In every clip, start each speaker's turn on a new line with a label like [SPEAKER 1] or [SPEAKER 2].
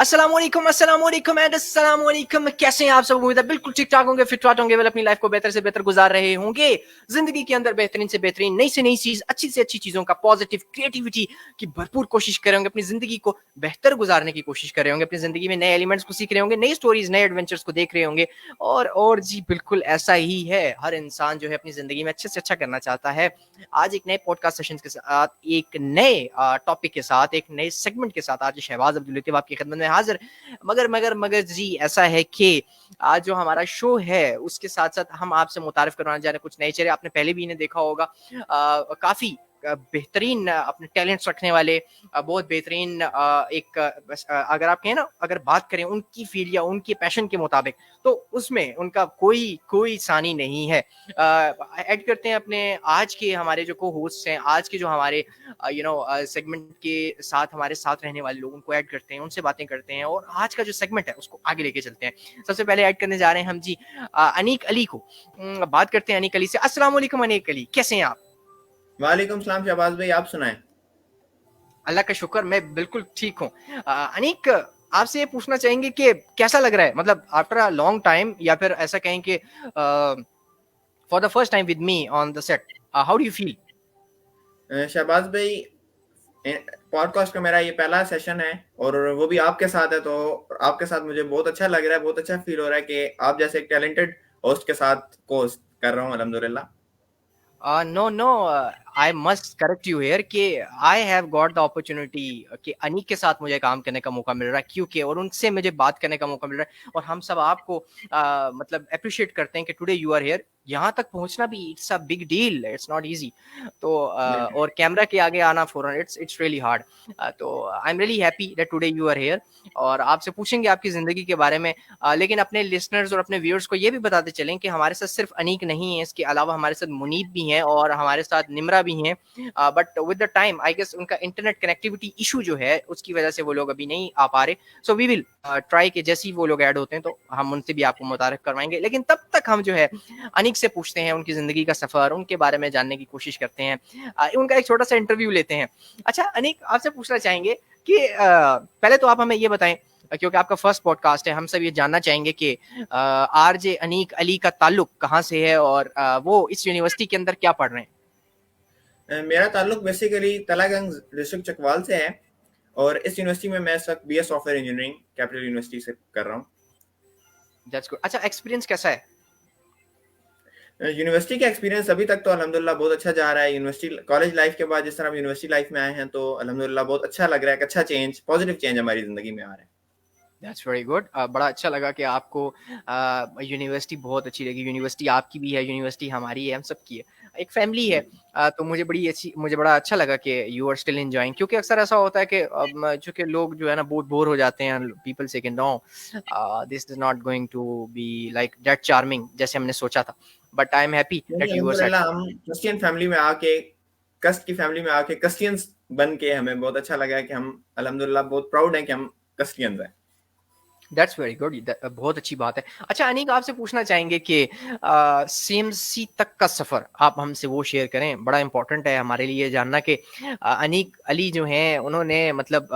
[SPEAKER 1] अस्सलामुअलैकुम एंड अस्सलामुअलैकुम। कैसे हैं आप सब? उम्मीद है बिल्कुल ठीक ठाक होंगे, फिट फाट होंगे, वेल अपनी लाइफ को बेहतर से बेहतर गुजार रहे होंगे। जिंदगी के अंदर बेहतरीन से बेहतरीन, नई से नई चीज, अच्छी से अच्छी चीजों का, पॉजिटिव क्रिएटिविटी की भरपूर कोशिश कर रहे होंगे, अपनी जिंदगी को बेहतर गुजारने की कोशिश कर रहे होंगे, अपनी जिंदगी में नए एलिमेंट्स को सीख रहे होंगे, नई स्टोरीज, नए एडवेंचर्स को देख रहे होंगे। और जी बिल्कुल ऐसा ही है, हर इंसान जो है अपनी जिंदगी में अच्छे से अच्छा करना चाहता है। आज एक नए पॉडकास्ट सेशन के साथ, एक नए टॉपिक के साथ, एक नए सेगमेंट के साथ आज शहबाज अब्दुल लतीफ आपकी खिदमत में हाजिर। मगर जी ऐसा है कि आज जो हमारा शो है उसके साथ साथ हम आपसे मुतारिफ करवाना जा रहे हैं कुछ नए चेहरे। आपने पहले भी इन्हें देखा होगा, काफी बेहतरीन अपने टैलेंट्स रखने वाले, बहुत बेहतरीन एक अगर आप कहें ना, अगर बात करें उनकी फील्ड या उनके पैशन के मुताबिक, तो उसमें उनका कोई कोई सानी नहीं है। ऐड करते हैं अपने आज के हमारे जो को होस्ट हैं, आज के जो हमारे सेगमेंट के साथ हमारे साथ रहने वाले लोग, उनको ऐड करते हैं, उनसे बातें करते हैं और आज का जो सेगमेंट है उसको आगे लेके चलते हैं। सबसे पहले ऐड करने जा रहे हैं हम जी अनीक अली को। बात करते हैं अनीक अली से। अस्सलाम वालेकुम अनीक अली, कैसे हैं आप?
[SPEAKER 2] वालेकुम सलाम शहबाज भाई, आप सुनाएं।
[SPEAKER 1] अल्लाह का शुक्र, मैं बिल्कुल ठीक हूँ। अनीक, आपसे ये पूछना चाहेंगे कि कैसा लग रहा है, मतलब आफ्टर अ लॉन्ग टाइम, या फिर ऐसा कहें कि for the first time with me on the set, how do you feel?
[SPEAKER 2] Shahbaz भाई, पॉडकास्ट का मेरा ये पहला सेशन है और वो भी आपके साथ है, तो आपके साथ मुझे बहुत अच्छा लग रहा है, बहुत अच्छा फील हो रहा है कि आप जैसे एक टैलेंटेड होस्ट के साथ को कर रहा हूँ अल्हम्दुलिल्लाह।
[SPEAKER 1] No, I must correct you here कि I have got the opportunity कि अनीक के साथ मुझे काम करने का मौका मिल रहा है, क्योंकि और उनसे मुझे बात करने का मौका मिल रहा है, और हम सब आपको मतलब अप्रिशिएट करते हैं कि टुडे यू आर हियर। यहाँ तक पहुँचना भी it's a big deal, it's not easy. तो और कैमरा के आगे आना फौरन, इट्स रियली हार्ड। तो I am really happy that today you are here. और आपसे पूछेंगे आपकी ज़िंदगी के बारे में, लेकिन अपने लिसनर्स और अपने व्यूअर्स को ये भी बताते चलें कि हमारे साथ सिर्फ अनीक नहीं है, इसके अलावा हमारे साथ मुनीब भी हैं और हमारे साथ निम्रा भी हैं। But with the time I guess उनका इंटरनेट कनेक्टिविटी इशू जो है उसकी वजह से वो लोग अभी नहीं आ पा रहे। सो वी विल ट्राई कि जैसे ही वो लोग ऐड होते हैं तो हम उनसे भी आपको मुतारिफ करवाएंगे, लेकिन तब तक हम जो है अनीक से पूछते हैं उनकी ज़िंदगी का सफ़र, उनके बारे में जानने की कोशिश करते हैं, उनका एक छोटा सा इंटरव्यू लेते हैं। अच्छा अनीक, आपसे पूछना चाहेंगे कि पहले तो आप हमें ये बताएं, क्योंकि आपका फर्स्ट पॉडकास्ट है, हम सब ये जानना चाहेंगे कि आरजे अनीक अली का ताल्लुक कहाँ से है और वो इस यूनिवर्सिटी के अंदर क्या पढ़ रहे हैं?
[SPEAKER 2] मेरा ताल्लुक बेसिकली तलागंज डिस्ट्रिक्ट चकवाल से है और इस यूनिवर्सिटी में मैं इस वक्त BS software engineering capital university से कर रहा हूँ।
[SPEAKER 1] That's good. अच्छा, एक्सपीरियंस कैसा है?
[SPEAKER 2] यूनिवर्सिटी का एक्सपीरियंस अभी तक तो अल्हम्दुलिल्लाह बहुत अच्छा जा रहा है। यूनिवर्सिटी कॉलेज लाइफ के बाद जिस तरह हम यूनिवर्सिटी लाइफ में आए हैं तो अल्हम्दुलिल्लाह बहुत अच्छा लग रहा है, एक अच्छा चेंज, पॉजिटिव चेंज हमारी जिंदगी में आ रहा है।
[SPEAKER 1] That's very good. बड़ा अच्छा लगा कि आपको यूनिवर्सिटी बहुत अच्छी लगी। यूनिवर्सिटी आपकी भी है, यूनिवर्सिटी हमारी है, हम सबकी है, एक फैमिली है। तो मुझे बड़ा अच्छा लगा कि यू आर स्टिल एंजॉयिंग, क्योंकि अक्सर ऐसा होता है कि चूंकि लोग जो है ना बहुत बोर हो जाते हैं, पीपल से कि no this is not going to be like that charming जैसे हमने सोचा था। बट आई एम हैप्पी
[SPEAKER 2] नहीं,
[SPEAKER 1] दैट यू आर
[SPEAKER 2] अल्हम्दुलिल्लाह
[SPEAKER 1] सेटिस्फाइड।
[SPEAKER 2] हम क्रिश्चियन फैमिली में आके, कस्ट की फैमिली में आके क्रिश्चियंस बन के हमें बहुत अच्छा लगा है कि हम अल्हम्दुलिल्लाह बहुत प्राउड हैं कि हम क्रिश्चियंस हैं।
[SPEAKER 1] दैट्स वेरी गुड, बहुत अच्छी बात है। अच्छा अनीक, आपसे पूछना चाहेंगे कि CMC तक का सफ़र आप हमसे वो शेयर करें, बड़ा इंपॉर्टेंट है हमारे लिए जानना कि अनीक अली जो हैं उन्होंने मतलब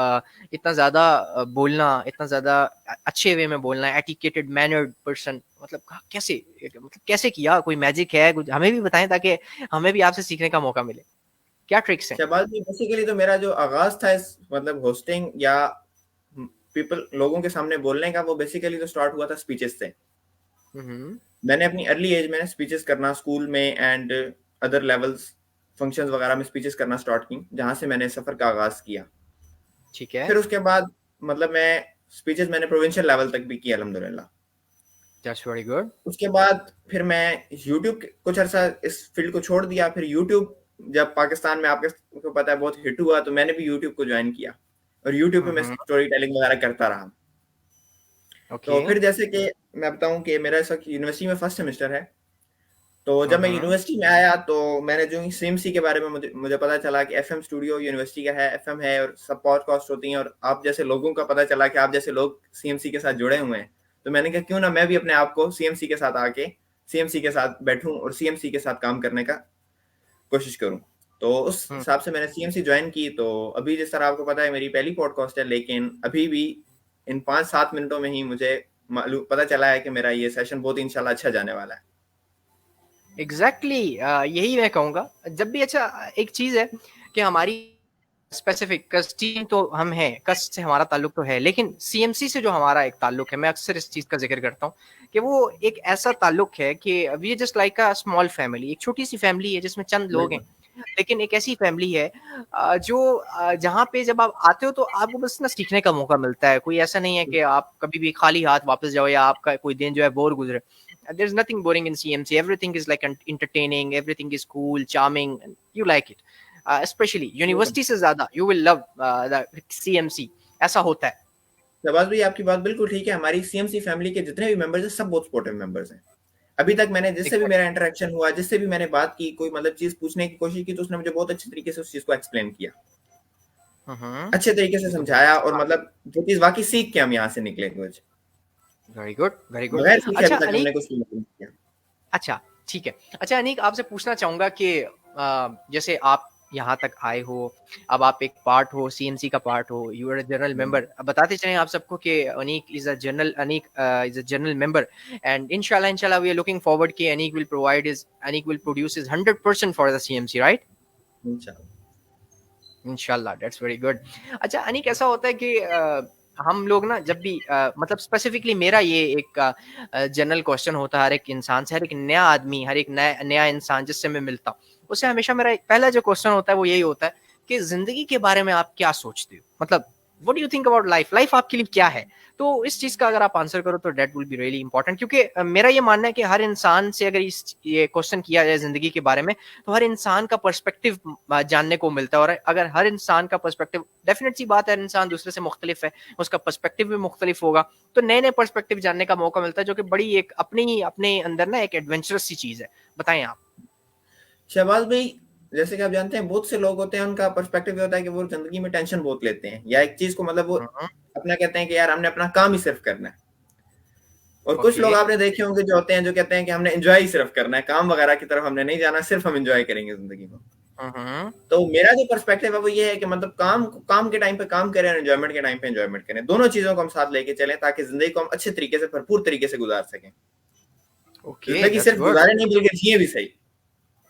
[SPEAKER 1] इतना ज़्यादा बोलना, इतना ज़्यादा अच्छे वे में बोलना, एटिकेटेड मैनर्ड पर्सन, मतलब कैसे किया? कोई मैजिक है कुछ, हमें भी बताएं ताकि हमें भी आपसे सीखने का मौका मिले। क्या ट्रिक्स हैं?
[SPEAKER 2] शहबाज जी, बेसिकली तो मेरा जो आगाज था इस मतलब होस्टिंग या पीपल लोगों के सामने बोलने का, वो बेसिकली तो स्टार्ट हुआ था स्पीचेस से।
[SPEAKER 1] हम्म।
[SPEAKER 2] मैंने अपनी अर्ली एज में स्पीचेस करना स्कूल में एंड अदर लेवल्स फंक्शंस वगैरह में स्पीचेस करना स्टार्ट की, जहां से मैंने सफर का आगाज किया।
[SPEAKER 1] ठीक है।
[SPEAKER 2] फिर उसके बाद मतलब मैं स्पीचेस मैंने प्रोविंशियल लेवल तक भी किया अल्हम्दुलिल्लाह।
[SPEAKER 1] That's very good.
[SPEAKER 2] उसके बाद फिर मैं यूट्यूब कुछ अर्सा इस फील्ड को छोड़ दिया। फिर यूट्यूब जब पाकिस्तान में आपको पता है बहुत हिट हुआ, तो मैंने भी यूट्यूब को ज्वाइन किया और यूट्यूब पे मैं
[SPEAKER 1] हम्म।
[SPEAKER 2] स्टोरी टेलिंग वगैरह करता रहा।
[SPEAKER 1] ओके।
[SPEAKER 2] तो फिर जैसे कि मैं बताऊं कि मेरा इस वक्त यूनिवर्सिटी में फर्स्ट सेमेस्टर है, तो जब मैं
[SPEAKER 1] हम्म।
[SPEAKER 2] यूनिवर्सिटी में आया तो मैंने जो CMC के बारे में मुझे पता चला कि FM स्टूडियो यूनिवर्सिटी का है, FM है और सब पॉडकास्ट होती हैं, और आप जैसे लोगों का पता चला कि आप जैसे लोग CMC के साथ जुड़े हुए हैं, तो मैंने कहा क्यों ना मैं भी अपने आप को CMC के साथ आके CMC के साथ बैठूं और CMC के साथ काम करने का कोशिश करूं। तो उस हिसाब से मैंने CMC ज्वाइन की। तो अभी जिस तरह आपको पता है मेरी पहली पॉडकास्ट है, लेकिन अभी भी इन 5-7 मिनटों में ही मुझे मालूम पता चला है कि मेरा ये सेशन बहुत इंशाल्लाह अच्छा जाने वाला है।
[SPEAKER 1] एग्जैक्टली यही मैं कहूँगा जब भी। अच्छा एक चीज है कि हमारी स्पेसिफिक कस्ट टीम तो हम हैं, कस्ट से हमारा ताल्लुक तो है, लेकिन सीएमसी से जो हमारा एक ताल्लुक है, मैं अक्सर इस चीज का जिक्र करता हूँ कि वो एक ऐसा ताल्लुक है कि we are just like a small family, एक छोटी सी फैमिली है जिसमें चंद लोग हैं,
[SPEAKER 2] बिल्कुल,
[SPEAKER 1] लेकिन एक ऐसी फैमिली है जो जहाँ पे जब आप आते हो तो आपको बस ना सीखने का मौका मिलता है। कोई ऐसा नहीं है कि आप कभी भी खाली हाथ वापस जाओ या आपका कोई दिन जो है बोर गुजरे। There's nothing boring in CMC. Everything is like entertaining. Everything is cool, charming. And you like it. Especially
[SPEAKER 2] बिल्कुल।
[SPEAKER 1] यूनिवर्सिटी से ज्यादा you will love the CMC. ऐसा होता है।
[SPEAKER 2] शहबाज भाई आपकी बात बिल्कुल ठीक है। हमारी सीएमसी फैमिली के जितने भी मेंबर्स हैं सब बहुत सपोर्टिव मेंबर्स हैं। अभी तक मैंने जिससे भी
[SPEAKER 1] Exactly.
[SPEAKER 2] मेरा इंटरेक्शन हुआ, जिससे भी मैंने बात की, कोई मतलब चीज पूछने की कोशिश की, तो उसने मुझे बहुत अच्छे तरीके से उस चीज को एक्सप्लेन किया, अच्छे तरीके से
[SPEAKER 1] ये तो बहुत
[SPEAKER 2] समझाया,
[SPEAKER 1] अच्छी
[SPEAKER 2] और
[SPEAKER 1] बात है।
[SPEAKER 2] मतलब जो चीज वाकई सीख के हम यहाँ से निकले कुछ
[SPEAKER 1] वेरी गुड, वेरी गुड।
[SPEAKER 2] बगैर सीखे
[SPEAKER 1] अच्छा
[SPEAKER 2] अभी तक
[SPEAKER 1] अनीक,
[SPEAKER 2] हमने कुछ नहीं किया।
[SPEAKER 1] अच्छा ठीक है। अच्छा अनीक, आपसे पूछना चाहूंगा कि जैसे आप यहाँ तक आए हो, अब आप एक पार्ट हो, सीएमसी का पार्ट हो, you are a general member. अब बताते चलें आप सबको कि Aneeq is a general, Aneeq is a general member, and इंशाल्लाह इंशाल्लाह वी आर लुकिंग फॉरवर्ड कि Aneeq will produce is 100% for the CMC, right?
[SPEAKER 2] इंशाल्लाह।
[SPEAKER 1] इंशाल्लाह, दैट्स वेरी गुड। अच्छा अनीक, ऐसा होता है कि हम लोग ना जब भी मतलब स्पेसिफिकली मेरा ये एक जनरल क्वेश्चन होता है हर एक इंसान से, हर एक नया आदमी, हर एक नया नया इंसान जिससे मैं मिलता हूँ, उससे हमेशा मेरा एक पहला जो क्वेश्चन होता है वो यही होता है कि जिंदगी के बारे में आप क्या सोचते हो, मतलब what do you think about life, life आपके लिए क्या है? तो इस चीज का अगर आप आंसर करो तो that will be really important, क्योंकि मेरा ये मानना है कि हर इंसान से अगर ये क्वेश्चन किया जाए जिंदगी के बारे में, तो हर इंसान का पर्सपेक्टिव जानने को मिलता है। और अगर हर इंसान का पर्सपेक्टिव, डेफिनेट सी बात है, हर इंसान दूसरे से मुख्तलिफ है, उसका पर्सपेक्टिव भी मुख्तलिफ होगा, तो नए नए पर्सपेक्टिव जानने का मौका मिलता है, जो कि बड़ी एक अपने अंदर ना एक एडवेंचरस सी चीज है। बताएं आप।
[SPEAKER 2] शहबाज भाई, जैसे कि आप जानते हैं बहुत से लोग होते हैं, उनका पर्सपेक्टिव होता है कि वो जिंदगी में टेंशन बहुत लेते हैं, या एक चीज को मतलब वो अपना कहते हैं कि यार हमने अपना काम ही सिर्फ करना है। और कुछ
[SPEAKER 1] ओके।
[SPEAKER 2] लोग आपने देखे होंगे जो होते हैं जो कहते हैं कि हमने एंजॉय ही सिर्फ करना है, काम वगैरह की तरफ हमने नहीं जाना, सिर्फ हम एंजॉय करेंगे जिंदगी को। तो मेरा जो पर्सपेक्टिव है वो ये है कि मतलब काम के टाइम पे काम करें और एंजॉयमेंट के टाइम पे एंजॉयमेंट करें, दोनों चीजों को हम साथ लेके चलें ताकि जिंदगी को हम अच्छे तरीके से, भरपूर तरीके से गुजार सकें।
[SPEAKER 1] ओके,
[SPEAKER 2] जिंदगी
[SPEAKER 1] दैट्स
[SPEAKER 2] सिर्फ
[SPEAKER 1] गुड।
[SPEAKER 2] गुजारे नहीं बल्कि जिए भी सही।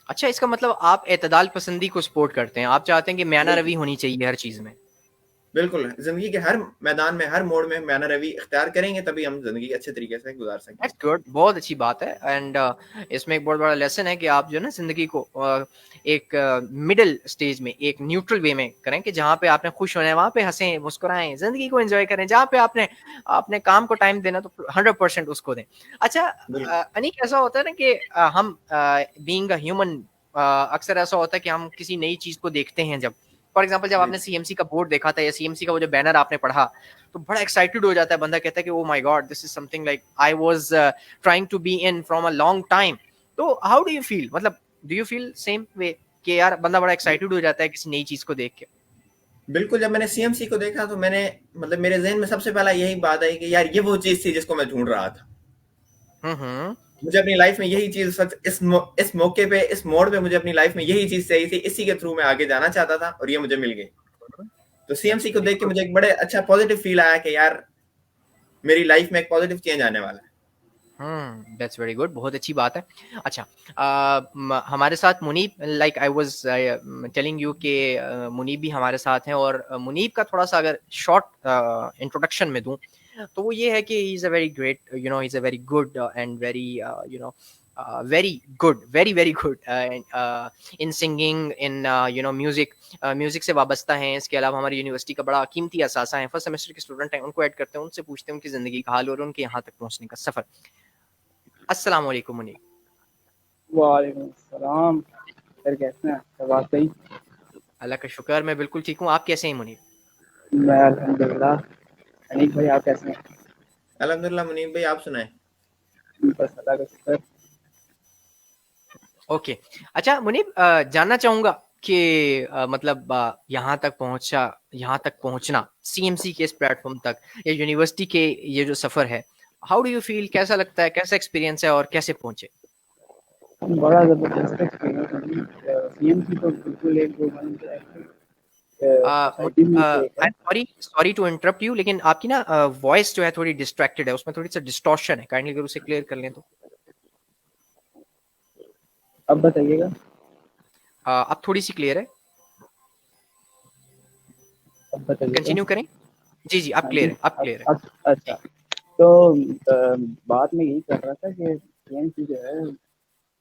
[SPEAKER 1] अच्छा, इसका मतलब आप एतदाल पसंदी को सपोर्ट करते हैं, आप चाहते हैं कि म्याना रवि
[SPEAKER 2] बिल्कुल,
[SPEAKER 1] होनी चाहिए हर चीज में।
[SPEAKER 2] बिल्कुल, जिंदगी के हर मैदान में, हर मोड़ में मैंने रवि इख्तियार करेंगे तभी हम जिंदगी अच्छे तरीके से गुजार सकेंगे।
[SPEAKER 1] दैट्स गुड, बहुत अच्छी बात है। एंड इसमें एक बहुत बड़ा लेसन है कि आप जो है ना जिंदगी को एक मिडिल स्टेज में, एक न्यूट्रल वे में करें, कि जहाँ पे आपने खुश होना है वहां पे हंसें, मुस्कुराएं, जिंदगी को एंजॉय करें। जहाँ पे आपने अपने काम को टाइम देना तो 100% उसको दें। अच्छा
[SPEAKER 2] बिल्कुल,
[SPEAKER 1] अनीक, ऐसा होता है ना कि हम बीइंग अ ह्यूमन, अक्सर ऐसा होता है कि हम किसी नई चीज को देखते हैं। जब फॉर एग्जाम्पल जब
[SPEAKER 2] जी,
[SPEAKER 1] आपने सीएमसी का बोर्ड देखा था या सीएमसी का वो जो बैनर आपने पढ़ा, तो बड़ा एक्साइटेड हो जाता है बंदा, कहता है कि oh my god, this is something like I was trying to be in from a long time. तो हाउ डू यू फील, मतलब do you feel same way कि यार बंदा बड़ा एक्साइटेड हो जाता है किसी नई चीज को देख के?
[SPEAKER 2] बिल्कुल। जब मैंने सीएमसी को देखा तो मैंने मतलब मेरे जहन में सबसे पहला यही बात आई कि यार ये वो चीज थी जिसको मैं ढूंढ रहा था।
[SPEAKER 1] हम्म।
[SPEAKER 2] मुझे अपनी लाइफ में यही चीज इस मौके पे, इस मोड़ पे मुझे अपनी लाइफ में यही चीज चाहिए थी, इसी के थ्रू मैं आगे जाना चाहता था और ये मुझे मिल गई। तो
[SPEAKER 1] दैट्स
[SPEAKER 2] सीएमसी को
[SPEAKER 1] वेरी
[SPEAKER 2] देख के
[SPEAKER 1] गुड।
[SPEAKER 2] मुझे एक बड़े अच्छा पॉजिटिव फील आया कि यार मेरी लाइफ में एक पॉजिटिव चेंज आने वाला है।
[SPEAKER 1] दैट्स वेरी गुड, बहुत अच्छी बात है। अच्छा हमारे साथ Muneeb, like I was telling you कि मुनीब भी हमारे साथ हैं, और मुनीब का थोड़ा सा अगर शॉर्ट इंट्रोडक्शन में दूं, तो वो ये है कि he is a very great, you know, he is a very good and very you know very good, very very good in singing, in you know music, music से वाबस्ता हैं। इसके अलावा हमारी यूनिवर्सिटी का बड़ा कीमती असासा है, फर्स्ट सेमेस्टर के स्टूडेंट हैं, उनको ऐड करते हैं, उनसे पूछते हैं उनकी ज़िंदगी का हाल और उनके यहाँ तक पहुँचने का सफ़र। अस्सलाम वालेकुम मुनीब।
[SPEAKER 3] वालेकुम सलाम। सर कैसे हैं? सब बात सही?
[SPEAKER 1] अल्लाह का शुक्र, मैं बिल्कुल ठीक हूँ। आप कैसे हैं मुनीब?
[SPEAKER 3] मैं अल्हम्दुलिल्लाह। अनीक भाई आप कैसे हैं?
[SPEAKER 2] अल्हम्दुलिल्लाह। मुनीब भाई आप सुनाएं।
[SPEAKER 3] बस अल्लाह का शुक्र।
[SPEAKER 1] ओके। अच्छा मुनीब, जानना चाहूँगा कि मतलब यहाँ तक पहुँचना सीएमसी के इस प्लेटफॉर्म तक, या यूनिवर्सिटी के ये जो सफ़र है, हाउ डू यू फील, कैसा लगता है, कैसा एक्सपीरियंस है और कैसे पहुँचे?
[SPEAKER 3] बड़ा ज़बरदस्त एक्सपीरियंस है। सीएमसी तो बिल्कुल एक वो बन गया है। सोसाइटी में से एक है।
[SPEAKER 1] Sorry sorry to interrupt you, लेकिन आपकी ना वॉइस जो है थोड़ी डिस्ट्रैक्टेड है, उसमें थोड़ी सा डिस्टॉर्शन है, काइंडली अगर उसे क्लियर कर लें तो।
[SPEAKER 3] अब बताइएगा।
[SPEAKER 1] अब थोड़ी सी क्लियर है,
[SPEAKER 3] अब बताइएगा।
[SPEAKER 1] कंटिन्यू करें। जी जी, अब
[SPEAKER 3] हाँ
[SPEAKER 1] क्लियर
[SPEAKER 3] जी।
[SPEAKER 1] है, अब क्लियर है।
[SPEAKER 3] अच्छा।
[SPEAKER 1] जी।
[SPEAKER 3] तो बात में यही कर रहा था कि सीएमसी जो है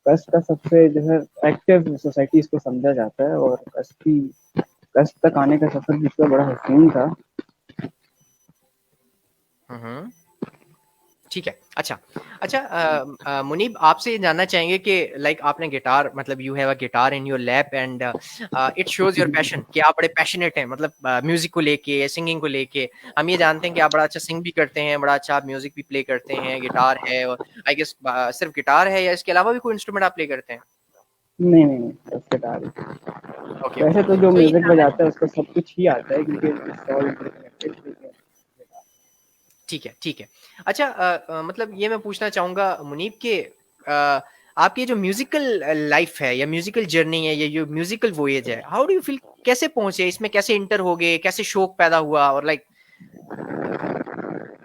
[SPEAKER 3] कस्ट का सबसे जो है एक्टिव सोसाइटी इसको समझा जाता है, और कस्ट तक आने का सफर जिसका बड़ा हसीन था।
[SPEAKER 1] हम्म, ठीक है। अच्छा अच्छा, मुनीब आपसे ये जानना चाहेंगे कि लाइक आपने गिटार, मतलब you have a guitar in your lap and it shows your passion कि आप बड़े पैशनेट हैं, मतलब म्यूजिक को लेके, सिंगिंग को लेके। हम ये जानते हैं कि आप बड़ा अच्छा सिंग भी करते हैं, बड़ा अच्छा आप म्यूजिक भी प्ले करते हैं, गिटार है, और आई गेस सिर्फ गिटार है या इसके अलावा भी कोई इंस्ट्रूमेंट आप प्ले करते हैं?
[SPEAKER 3] नहीं नहीं, बस गिटार ही।
[SPEAKER 1] Okay okay.
[SPEAKER 3] वैसे तो जो
[SPEAKER 1] तो ये
[SPEAKER 3] म्यूजिक
[SPEAKER 1] जानना है,
[SPEAKER 3] बजाता है उसको सब कुछ ही आता है, क्योंकि it's all interconnected।
[SPEAKER 1] ठीक है ठीक है। अच्छा मतलब ये मैं पूछना चाहूंगा मुनीब के आपकी जो म्यूजिकल लाइफ है या म्यूजिकल जर्नी है या जो म्यूजिकल वोएज है, हाउ डू यू फील, कैसे पहुंचे इसमें, कैसे इंटर हो गए, कैसे शौक पैदा हुआ, और लाइक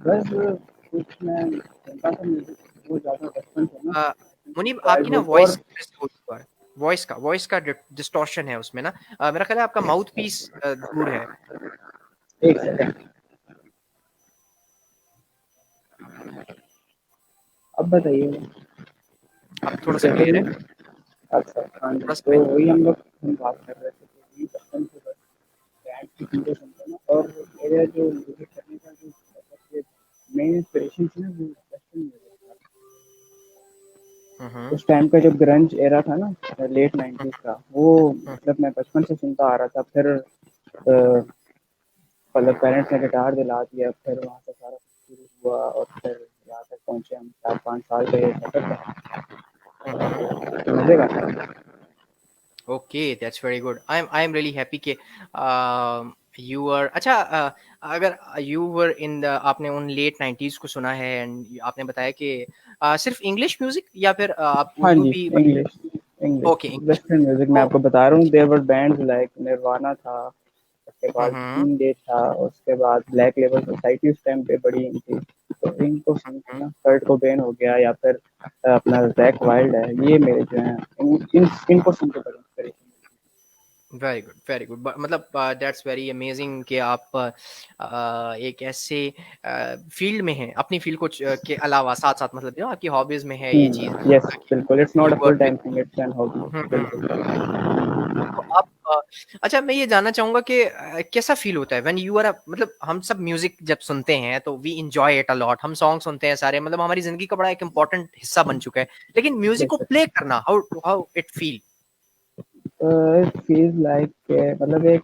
[SPEAKER 3] बस कुछ मैं सुनता था म्यूजिक वो ज़्यादा बचपन से ना।
[SPEAKER 1] मुनीब आपकी ना
[SPEAKER 3] चाइल्डहुड और
[SPEAKER 1] वॉइस का डिस्टॉर्शन है उसमें ना। मेरा ख्याल है आपका माउथ पीस दूर है।
[SPEAKER 3] एक सेकंड। अब बताइए।
[SPEAKER 1] अब थोड़ा सा क्लियर है,
[SPEAKER 3] चलिए। अच्छा हाँ जी,
[SPEAKER 1] थोड़ा सा
[SPEAKER 3] तो वही हम बात कर रहे थे कि बचपन से बस बैंड की चीज़ें सुनते हैं ना, और मेरा जो म्यूजिक करने का जो सबसे मेन इंस्पिरेशन थी ना वो वेस्टर्न म्यूजिक था।
[SPEAKER 1] हम्म
[SPEAKER 3] उस टाइम का जो ग्रंज एरा था ना, लेट 90s का, वो
[SPEAKER 1] हम्म
[SPEAKER 3] मतलब मैं बचपन से सुनता आ रहा था। फिर मतलब पेरेंट्स ने गिटार दिला दिया, फिर वहाँ से सारा कुछ शुरू हुआ, और फिर यहाँ तक पहुँचे हम। 4-5 साल का ये सफर था,
[SPEAKER 1] हम्म।
[SPEAKER 3] तो मज़े का था।
[SPEAKER 1] Okay, that's very good. I am really happy कि यू आर अच्छा। अगर यू वर इन द, आपने उन लेट 90s को सुना है एंड आपने बताया कि सिर्फ इंग्लिश म्यूजिक या फिर आप
[SPEAKER 3] हाँ
[SPEAKER 1] उर्दू
[SPEAKER 3] जी,
[SPEAKER 1] भी?
[SPEAKER 3] English. English
[SPEAKER 1] okay, English
[SPEAKER 3] western
[SPEAKER 1] music
[SPEAKER 3] music मैं
[SPEAKER 1] तो
[SPEAKER 3] आपको बता रहा हूँ। There were bands like nirvana था, उसके बाद
[SPEAKER 1] हम्म
[SPEAKER 3] ग्रीन डे था, उसके बाद ब्लैक लेबल सोसाइटी उस टाइम पे बड़ी इन थी। तो इनको सुन के
[SPEAKER 1] हम्म।
[SPEAKER 3] ना कर्ट कोबेन हो गया, या फिर अपना जैक वाइल्ड है, ये मेरे जो हैं इनको सुन के बड़ी inspiration.
[SPEAKER 1] Very good very good, मतलब दैट्स वेरी अमेजिंग कि आप एक ऐसे फील्ड में हैं, अपनी फील्ड को के अलावा साथ साथ, मतलब जो आपकी हॉबीज में है ये चीज,
[SPEAKER 3] यस बिल्कुल, it's not
[SPEAKER 1] you
[SPEAKER 3] a
[SPEAKER 1] were
[SPEAKER 3] full time thing, it's an hobby.
[SPEAKER 1] With.
[SPEAKER 3] बिल्कुल।
[SPEAKER 1] तो आप अच्छा मैं ये जानना चाहूंगा कि कैसा फील होता है व्हेन यू आर, मतलब हम सब म्यूजिक जब सुनते हैं तो we enjoy it a lot, हम सॉन्ग सुनते हैं सारे, मतलब हमारी जिंदगी का बड़ा एक इंपॉर्टेंट हिस्सा बन चुका है, लेकिन म्यूजिक को
[SPEAKER 3] बेशक।
[SPEAKER 1] प्ले करना, how how it feel?
[SPEAKER 3] It feels like, मतलब एक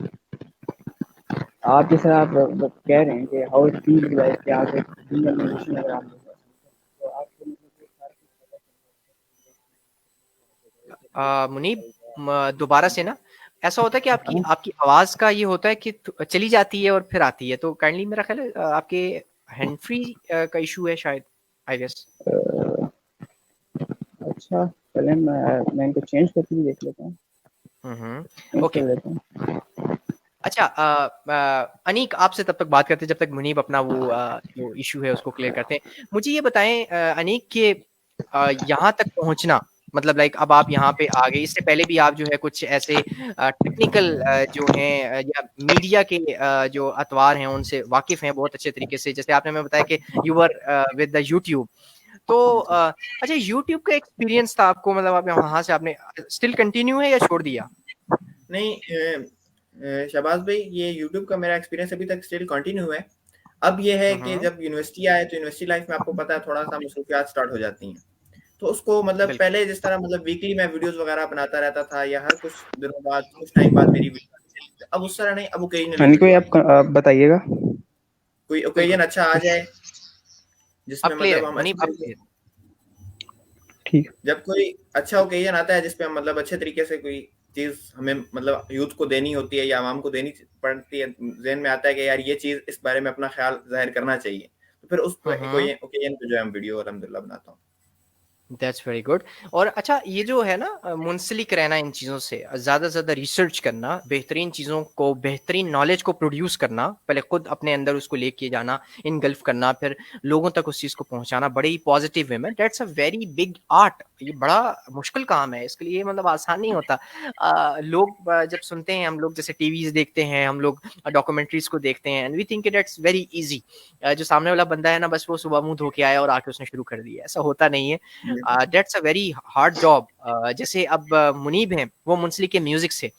[SPEAKER 3] आप जैसे आप कह रहे हैं कि हाउ इट फील्स लाइक कि आप एक सिंगर म्यूजिशियन अगर आप हो, तो आपको मतलब ये सारा कुछ पता
[SPEAKER 1] मुनीब, दोबारा से ना, ऐसा होता है कि
[SPEAKER 3] चलता
[SPEAKER 1] आपकी
[SPEAKER 3] है।
[SPEAKER 1] आपकी आवाज का ये होता है कि चली जाती है और फिर आती है, तो काइंडली मेरा ख्याल है आपके हैंड फ्री का इशू है शायद, आई गेस।
[SPEAKER 3] ना। अच्छा, चलें मैं इनको चेंज करके भी देख लेता हूँ। Change
[SPEAKER 1] okay.
[SPEAKER 3] कर लेता हूँ।
[SPEAKER 1] अच्छा अनीक, आपसे तब तक बात करते हैं जब तक मुनीब अपना वो जो इशू है उसको क्लियर करते हैं। मुझे ये बताएं अनीक के यहाँ तक पहुँचना, मतलब लाइक अब आप यहाँ पे आ गए, इससे पहले भी आप जो है कुछ ऐसे टेक्निकल जो हैं या मीडिया के जो अतवार हैं उनसे वाकिफ हैं बहुत अच्छे तरीके से, जैसे आपने हमें बताया कि you were with the YouTube. तो अच्छा, यूट्यूब का एक्सपीरियंस था आपको, मतलब आप वहाँ से आपने स्टिल कंटिन्यू है या छोड़ दिया?
[SPEAKER 2] नहीं शहबाज भाई, ये यूट्यूब का मेरा एक्सपीरियंस अभी तक स्टिल कंटिन्यू है। अब ये है कि
[SPEAKER 1] हम्म,
[SPEAKER 2] जब यूनिवर्सिटी आए तो यूनिवर्सिटी लाइफ में आपको पता है थोड़ा सा मसरूफियात स्टार्ट हो जाती हैं। तो उसको मतलब
[SPEAKER 1] बिल्कुल।
[SPEAKER 2] पहले जिस तरह मतलब वीकली मैं वीडियोस वगैरह बनाता रहता था, या हर कुछ दिनों बाद कुछ टाइम बाद मेरी वीडियो आती थी, अब उस तरह नहीं, अब ओकेजनली
[SPEAKER 3] अनिल को
[SPEAKER 2] वीडियो
[SPEAKER 3] आप
[SPEAKER 2] आती है।
[SPEAKER 3] बताइएगा।
[SPEAKER 2] कोई
[SPEAKER 1] बिल्कुल।
[SPEAKER 2] ओकेजन अच्छा आ जाए जिसमें
[SPEAKER 1] अब क्लियर
[SPEAKER 2] मतलब
[SPEAKER 1] है
[SPEAKER 2] हम अच्छे
[SPEAKER 1] मुनीब, अब
[SPEAKER 2] तरीके,
[SPEAKER 1] क्लियर।
[SPEAKER 3] ठीक।
[SPEAKER 2] जब कोई अच्छा ओकेजन आता है जिसपे हम मतलब अच्छे तरीके से कोई चीज हमें मतलब यूथ को देनी होती है या आवाम को देनी पड़ती है, जहन में आता है कि यार ये चीज इस बारे में अपना ख्याल जाहिर करना चाहिए, तो फिर उस
[SPEAKER 1] हम्म।
[SPEAKER 2] ओकेजन पे जो है हम वीडियो अलहमदुलिल्लाह बनाता हूँ।
[SPEAKER 1] That's very good. और अच्छा, ये जो है ना मुंसलिक रहना इन चीज़ों से, ज़्यादा से ज़्यादा रिसर्च करना, बेहतरीन चीज़ों को, बेहतरीन नॉलेज को प्रोड्यूस करना, पहले खुद अपने अंदर उसको लेके जाना, इनगल्फ करना, फिर लोगों तक उस चीज़ को पहुंचाना बड़े ही पॉजिटिव वे में, that's a very big art. ये बड़ा मुश्किल काम है, इसके लिए मतलब आसान नहीं होता। लोग जब सुनते हैं, हम लोग जैसे टीवीज देखते हैं, हम लोग डॉक्यूमेंट्रीज को देखते हैं, and we think that's very easy. जो सामने वाला बंदा है ना, बस वो सुबह मुंह धो के आया और आके उसने शुरू कर दिया, ऐसा होता नहीं है। That's a very hard job. जैसे अब मुनीब हैं, वो मुंसलिक के म्यूजिक से,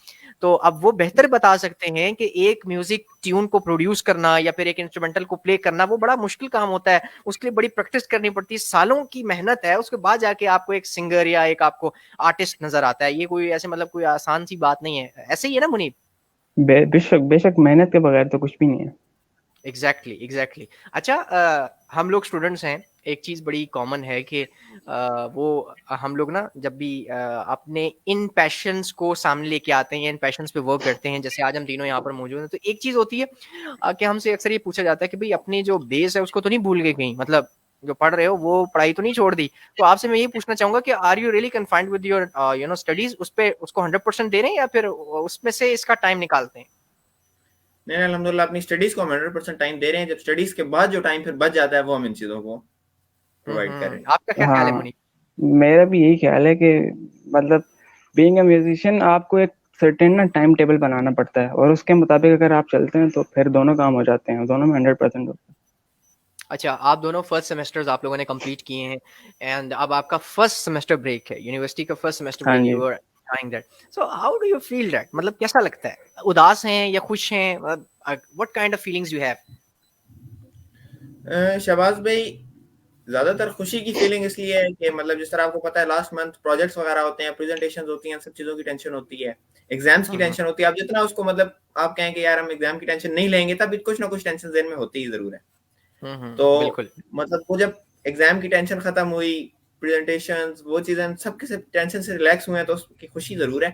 [SPEAKER 1] तो अब वो बेहतर बता सकते हैं कि एक म्यूजिक ट्यून को प्रोड्यूस करना या फिर एक इंस्ट्रूमेंटल को प्ले करना वो बड़ा मुश्किल काम होता है। उसके लिए बड़ी प्रैक्टिस करनी पड़ती है, सालों की मेहनत है, उसके बाद जाके आपको एक सिंगर या एक आपको आर्टिस्ट नजर आता है। ये कोई ऐसे मतलब कोई आसान सी बात नहीं है, ऐसे ही है ना मुनीब?
[SPEAKER 3] बेशक बेशक, मेहनत के बगैर तो कुछ भी नहीं है।
[SPEAKER 1] Exactly exactly. अच्छा, हम लोग स्टूडेंट्स हैं, एक चीज़ बड़ी कॉमन है कि वो हम लोग ना जब भी अपने इन पैशंस को सामने लेके आते हैं या इन पैशंस पे वर्क करते हैं, जैसे आज हम तीनों यहाँ पर मौजूद हैं, तो एक चीज़ होती है कि हमसे अक्सर ये पूछा जाता है कि भाई अपनी जो बेस है उसको तो नहीं भूल गए कहीं, मतलब जो पढ़ रहे हो वो पढ़ाई तो नहीं छोड़ दी। तो आपसे मैं यही पूछना चाहूंगा कि are you really confined with your studies, उस पे उसको 100% दे रहे हैं या फिर उसमें से इसका टाइम निकालते हैं?
[SPEAKER 2] नहीं, अल्हम्दुलिल्लाह अपनी स्टडीज को हम 100% टाइम दे रहे हैं। जब स्टडीज के बाद जो टाइम फिर बच जाता है वो हम इन चीजों को प्रोवाइड कर रहे हैं।
[SPEAKER 1] आपका क्या ख्याल है
[SPEAKER 3] हाँ,
[SPEAKER 1] मुनीब?
[SPEAKER 3] मेरा भी यही ख्याल है कि मतलब बीइंग अ म्यूजिशियन आपको एक सर्टेन ना टाइम टेबल बनाना पड़ता है, और उसके मुताबिक अगर आप चलते हैं तो फिर दोनों काम हो जाते हैं, दोनों में 100% होता है।
[SPEAKER 1] अच्छा, आप दोनों फर्स्ट सेमेस्टर्स आप लोगों ने कंप्लीट किए हैं, एंड अब आपका फर्स्ट सेमेस्टर ब्रेक है, यूनिवर्सिटी का फर्स्ट सेमेस्टर
[SPEAKER 3] हाँ
[SPEAKER 1] ब्रेक,
[SPEAKER 3] जी।
[SPEAKER 1] You are enjoying that. So how do you feel that, मतलब कैसा लगता है? उदास हैं या खुश हैं? What kind of feelings you have?
[SPEAKER 2] Shahbaz भाई, ज्यादातर खुशी की फीलिंग इसलिए है कि मतलब जिस तरह आपको पता है लास्ट मंथ प्रोजेक्ट्स वगैरह होते हैं, प्रेजेंटेशंस होती हैं, सब चीजों की टेंशन होती है, एग्जाम्स की टेंशन होती है। आप जितना उसको मतलब आप कहें कि यार हम एग्जाम की टेंशन नहीं लेंगे, तब कुछ ना कुछ टेंशन जेन में होती ही जरूर है। तो
[SPEAKER 1] बिल्कुल।
[SPEAKER 2] मतलब वो जब एग्जाम की टेंशन खत्म हुई, प्रेजेंटेशंस वो चीजें सबके से टेंशन से रिलैक्स हुए हैं, तो उसकी खुशी जरूर है।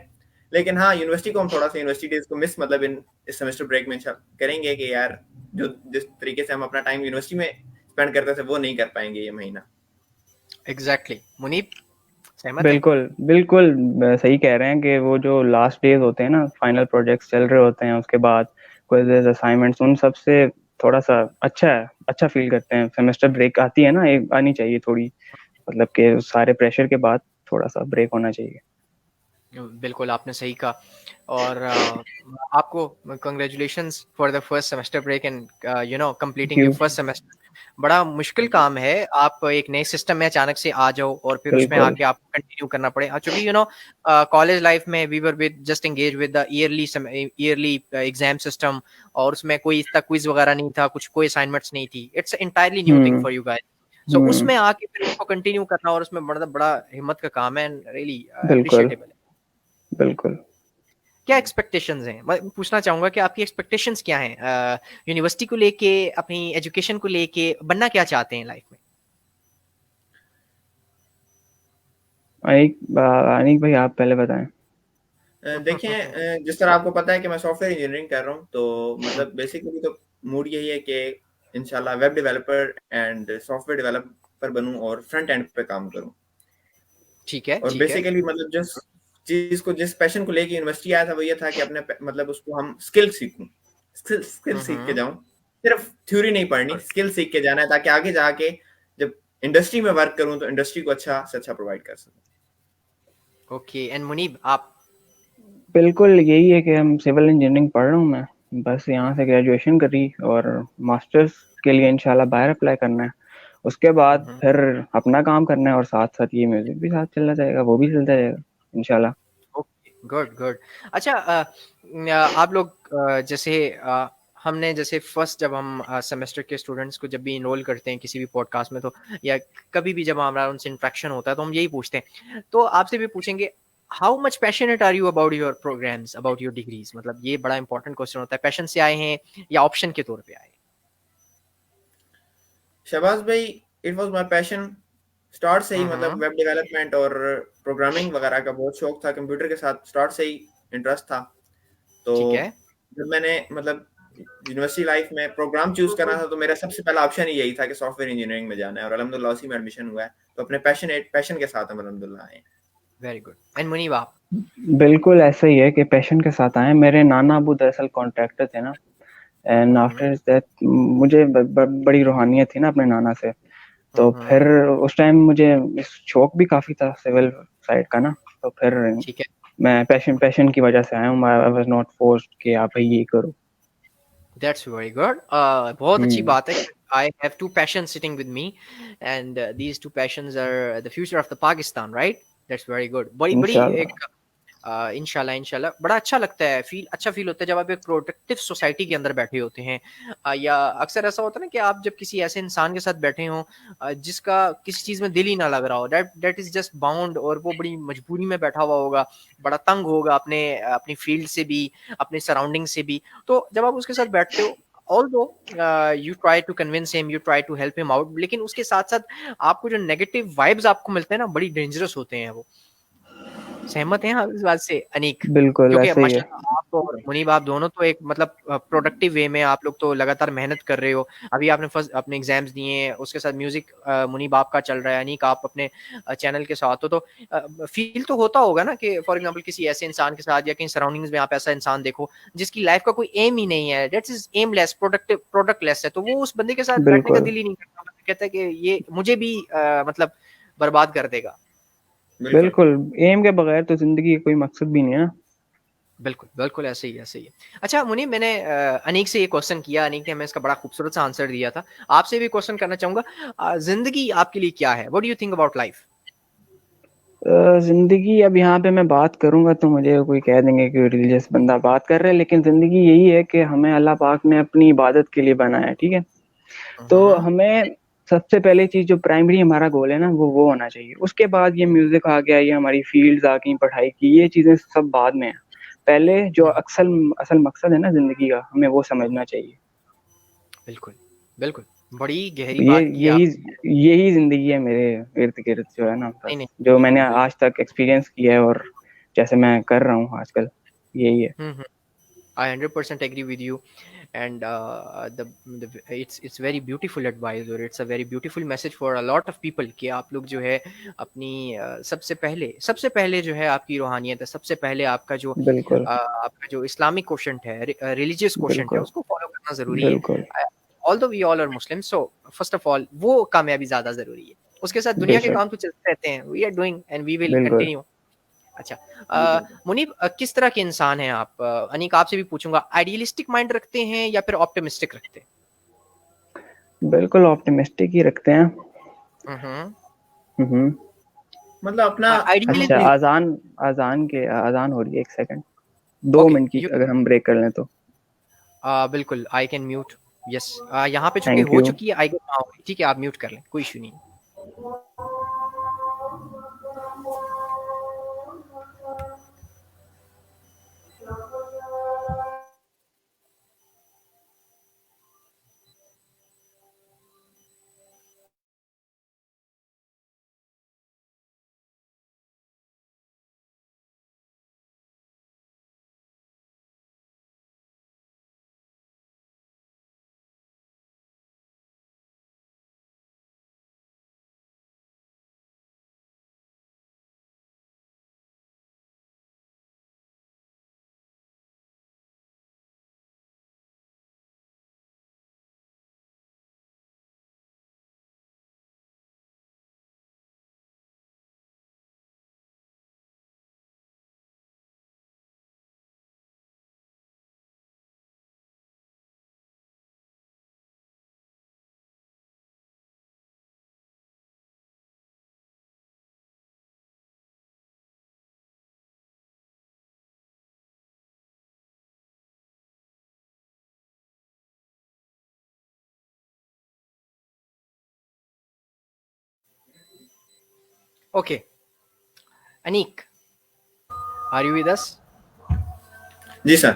[SPEAKER 2] लेकिन हाँ, यूनिवर्सिटी को हम थोड़ा सा यूनिवर्सिटी डेज को मिस मतलब इस सेमेस्टर ब्रेक में करेंगे कि यार जो जिस तरीके से हम अपना टाइम यूनिवर्सिटी में स्पेंड करते थे वो नहीं कर पाएंगे ये महीना।
[SPEAKER 1] एग्जैक्टली। मुनीब, सहमत हैं?
[SPEAKER 3] बिल्कुल बिल्कुल, सही कह रहे हैं कि वो जो लास्ट डेज होते हैं ना, फाइनल प्रोजेक्ट्स चल रहे होते हैं, उसके बाद क्विज़ेस, असाइनमेंट्स, उन सब से थोड़ा सा अच्छा फील करते हैं। सेमेस्टर ब्रेक आती है ना, एक आनी चाहिए थोड़ी, मतलब कि सारे प्रेशर के बाद थोड़ा सा ब्रेक होना चाहिए।
[SPEAKER 1] बिल्कुल, आपने सही कहा। और आपको congratulations for the first semester break and
[SPEAKER 3] thank
[SPEAKER 1] completing your
[SPEAKER 3] you.
[SPEAKER 1] First semester. बड़ा मुश्किल काम है, आप एक नए सिस्टम में अचानक से आ जाओ और फिर उसमें
[SPEAKER 3] बिल्कुल।
[SPEAKER 1] आके आपको कंटिन्यू करना पड़े। चूंकि कॉलेज लाइफ में we were with just engage with the yearly exam system, और उसमें कोई इतना क्विज वगैरह नहीं था, कुछ कोई असाइनमेंट्स नहीं थी। It's entirely new thing
[SPEAKER 3] hmm.
[SPEAKER 1] For you guys. So
[SPEAKER 3] hmm.
[SPEAKER 1] उसमें आके फिर उसको कंटिन्यू करना, और उसमें बड़ा बड़ा हिम्मत का काम है, एंड रियली
[SPEAKER 3] बिल्कुल
[SPEAKER 1] अप्रिशिएटेबल है।
[SPEAKER 3] बिल्कुल।
[SPEAKER 1] क्या एक्सपेक्टेशंस हैं? मैं पूछना चाहूंगा कि आपकी एक्सपेक्टेशंस क्या हैं यूनिवर्सिटी को लेके, अपनी एजुकेशन को लेके, बनना क्या चाहते हैं लाइफ में?
[SPEAKER 3] अनिक भाई, आप पहले बताएं।
[SPEAKER 2] देखें, जिस तरह आपको पता है कि मैं सॉफ्टवेयर इंजीनियरिंग कर रहा हूँ, तो मतलब बेसिकली तो मूड यही है कि इंशाल्लाह web developer and software developer बनूं और फ्रंट एंड पे काम करूं।
[SPEAKER 1] ठीक है,
[SPEAKER 2] और
[SPEAKER 1] ठीक है।
[SPEAKER 2] बेसिकली मतलब जिस पैशन को लेके यूनिवर्सिटी आया था वो ये था कि अपने मतलब उसको हम स्किल सीखूं, स्किल सीख के जाऊं। सिर्फ थ्योरी नहीं पढ़नी, स्किल सीख के जाना है, ताकि आगे जाके जब इंडस्ट्री में वर्क करूं तो इंडस्ट्री को अच्छा से अच्छा प्रोवाइड कर सकूं।
[SPEAKER 1] ओके, एंड मुनीब, आप?
[SPEAKER 3] बिल्कुल यही है कि हम सिविल इंजीनियरिंग पढ़ रहा हूँ मैं, बस यहाँ से ग्रेजुएशन करी और मास्टर्स के लिए इंशाल्लाह बाहर अप्लाई करना है। उसके बाद फिर अपना काम करना है, और साथ साथ ये म्यूजिक भी साथ चलना जाएगा, वो भी चलता जाएगा इंशाल्लाह।
[SPEAKER 1] Okay, good good. अच्छा, आप लोग जैसे हमने जैसे फर्स्ट जब हम सेमेस्टर के स्टूडेंट्स को जब भी इनरोल करते हैं किसी भी पॉडकास्ट में, तो या कभी भी जब हमारा उनसे इंटरेक्शन होता है, तो हम यही पूछते हैं, तो आपसे भी पूछेंगे, how much passionate are you about your programs, about your degrees? मतलब ये बड़ा इंपॉर्टेंट क्वेश्चन होता है, पैशन से आए हैं या ऑप्शन के तौर पे आए हैं?
[SPEAKER 2] शहबाज भाई, it was my passion start से ही। मतलब
[SPEAKER 1] हम्म।
[SPEAKER 2] वेब डेवलपमेंट और प्रोग्रामिंग वगैरह का बहुत शौक था, कंप्यूटर के साथ स्टार्ट से ही इंटरेस्ट था। तो
[SPEAKER 1] ठीक है।
[SPEAKER 2] जब मैंने मतलब यूनिवर्सिटी लाइफ में प्रोग्राम चूज करना था तो मेरा सबसे पहला ऑप्शन ही यही था कि सॉफ्टवेयर इंजीनियरिंग में जाना है, और अल्हम्दुलिल्लाह उसी में एडमिशन हुआ है। तो अपने पैशन के साथ हम अल्हम्दुलिल्लाह आए।
[SPEAKER 1] Very good. एंड मुनीब आप?
[SPEAKER 3] बिल्कुल ऐसा ही है कि पैशन के साथ आए। मेरे नाना अबू दरअसल कॉन्ट्रैक्टर थे ना, एंड आफ्टर हिज डेथ मुझे बड़ी रूहानियत थी ना अपने नाना से। तो फिर उस टाइम मुझे शौक भी काफी था सिविल साइड का ना, तो फिर
[SPEAKER 1] ठीक है।
[SPEAKER 3] मैं पैशन की वजह से आया हूँ। आई वाज नॉट फोर्स्ड कि आप ये करो।
[SPEAKER 1] That's very good. बहुत अच्छी
[SPEAKER 3] हम्म।
[SPEAKER 1] बात है। I have two passions sitting with me, and these two passions are the future of the Pakistan, right? That's very good. बड़ी बड़ी एक
[SPEAKER 3] इंशाल्लाह।
[SPEAKER 1] इंशाल्लाह इंशाल्लाह बड़ा अच्छा लगता है, अच्छा फील होता है जब आप एक प्रोडक्टिव सोसाइटी के अंदर बैठे होते हैं। या अक्सर ऐसा होता है ना कि आप जब किसी ऐसे इंसान के साथ बैठे हों जिसका किसी चीज़ में दिल ही ना लग रहा हो, दैट इज जस्ट बाउंड, और वो बड़ी मजबूरी में बैठा हुआ होगा, बड़ा तंग होगा अपने अपनी फील्ड से भी, अपने सराउंडिंग से भी। तो जब आप उसके साथ बैठते हो, although you try to convince him, you try to help him out, लेकिन उसके साथ साथ आपको जो नेगेटिव वाइब्स आपको मिलते हैं ना, बड़ी डेंजरस होते हैं वो। सहमत हैं आप इस बात से अनीक?
[SPEAKER 3] बिल्कुल
[SPEAKER 1] क्योंकि
[SPEAKER 3] ऐसा ही है।
[SPEAKER 1] माशाल्लाह आप और मुनीब आप दोनों तो एक मतलब प्रोडक्टिव वे में आप लोग तो लगातार मेहनत कर रहे हो। अभी आपने फर्स्ट अपने एग्जाम्स दिए हैं, उसके साथ म्यूजिक मुनीब आपका चल रहा है, अनीक आप अपने चैनल के साथ हो। तो फील तो होता होगा ना कि फॉर एग्जांपल किसी ऐसे इंसान के साथ या कहीं सराउंडिंग्स में आप ऐसा इंसान देखो जिसकी लाइफ का कोई एम ही नहीं है, दैट्स इज एमलेस, प्रोडक्टलेस है, तो वो उस बंदे के साथ बैठने का
[SPEAKER 3] बिल्कुल
[SPEAKER 1] दिल ही नहीं करता, कहता है कि ये मुझे भी मतलब बर्बाद कर देगा।
[SPEAKER 2] बिल्कुल।
[SPEAKER 3] बिल्कुल, एम के बगैर तो जिंदगी का कोई मकसद भी नहीं है ना।
[SPEAKER 1] बिल्कुल, बिल्कुल ऐसे ही, ऐसे ही है। अच्छा मुनीब, मैंने अनीक से ये क्वेश्चन किया, अनीक ने हमें इसका बड़ा खूबसूरत सा आंसर दिया था। आपसे भी क्वेश्चन करना चाहूँगा, ज़िंदगी आपके लिए क्या है? What do you think about life?
[SPEAKER 3] जिंदगी, अब यहाँ पे मैं बात करूंगा तो मुझे कोई कह देंगे कि रिलीजियस बंदा बात कर रहा है, लेकिन जिंदगी यही है कि हमें अल्लाह पाक ने अपनी इबादत के लिए बनाया है, ठीक है। तो
[SPEAKER 1] हुँ,
[SPEAKER 3] हमें सबसे पहले चीज जो प्राइमरी हमारा गोल है ना, वो होना चाहिए। उसके बाद ये म्यूजिक आ गया, ये हमारी फील्ड्स आ गई, पढ़ाई की, ये चीजें सब बाद में है। पहले जो
[SPEAKER 1] हुँ,
[SPEAKER 3] अक्सर असल मकसद है ना जिंदगी का, हमें वो समझना चाहिए।
[SPEAKER 1] बिल्कुल, बिल्कुल। बड़ी गहरी
[SPEAKER 3] ये
[SPEAKER 1] बात की
[SPEAKER 3] यही
[SPEAKER 1] आपने।
[SPEAKER 3] यही जिंदगी है मेरे इर्द गिर्द जो है ना,
[SPEAKER 1] नहीं,
[SPEAKER 3] बस
[SPEAKER 1] नहीं,
[SPEAKER 3] जो मैंने
[SPEAKER 1] बिल्कुल, बिल्कुल।
[SPEAKER 3] आज तक एक्सपीरियंस किया है और जैसे मैं कर रहा हूँ आजकल, यही है।
[SPEAKER 1] हुँ, हुँ। I 100% agree with you, and it's very beautiful advice, or it's a very beautiful message for a lot of people कि आप लोग जो है अपनी सबसे पहले जो है आपकी रूहानियत है, सबसे पहले
[SPEAKER 3] बिल्कुल
[SPEAKER 1] आपका जो इस्लामिक क्वेश्चंट है, रिलीजियस क्वेश्चंट है,
[SPEAKER 3] बिल्कुल
[SPEAKER 1] उसको फॉलो करना जरूरी है।
[SPEAKER 3] बिल्कुल।
[SPEAKER 1] Although we all are Muslim, so first of all वो कामयाबी ज्यादा जरूरी है। उसके साथ दुनिया के
[SPEAKER 3] बेशक।
[SPEAKER 1] काम तो चलते रहते हैं, we are doing and we will
[SPEAKER 3] बिल्कुल।
[SPEAKER 1] कंटिन्यू। अच्छा, मुनीब, किस तरह के इंसान हैं आप? अनीक आपसे भी पूछूंगा, आइडियलिस्टिक माइंड रखते हैं या फिर ऑप्टिमिस्टिक रखते हैं?
[SPEAKER 3] बिल्कुल ऑप्टिमिस्टिक ही रखते हैं।
[SPEAKER 1] हम्म।
[SPEAKER 3] हम्म।
[SPEAKER 2] मतलब अपना हम
[SPEAKER 3] अच्छा,
[SPEAKER 1] आइडियलिज्म।
[SPEAKER 3] अजान अजान हो रही है, एक सेकंड, 2 मिनट की
[SPEAKER 1] ओके,
[SPEAKER 3] अगर हम ब्रेक कर लें तो।
[SPEAKER 1] बिल्कुल आई कैन म्यूट। यस, यहाँ पे चूंकि
[SPEAKER 3] थैंक
[SPEAKER 1] हो
[SPEAKER 3] यू।
[SPEAKER 1] चुकी है, आई गेस हाँ, ठीक है, आप म्यूट कर लें, कोई इशू नहीं। Okay, Aneeq, are you with us?
[SPEAKER 2] जी सर।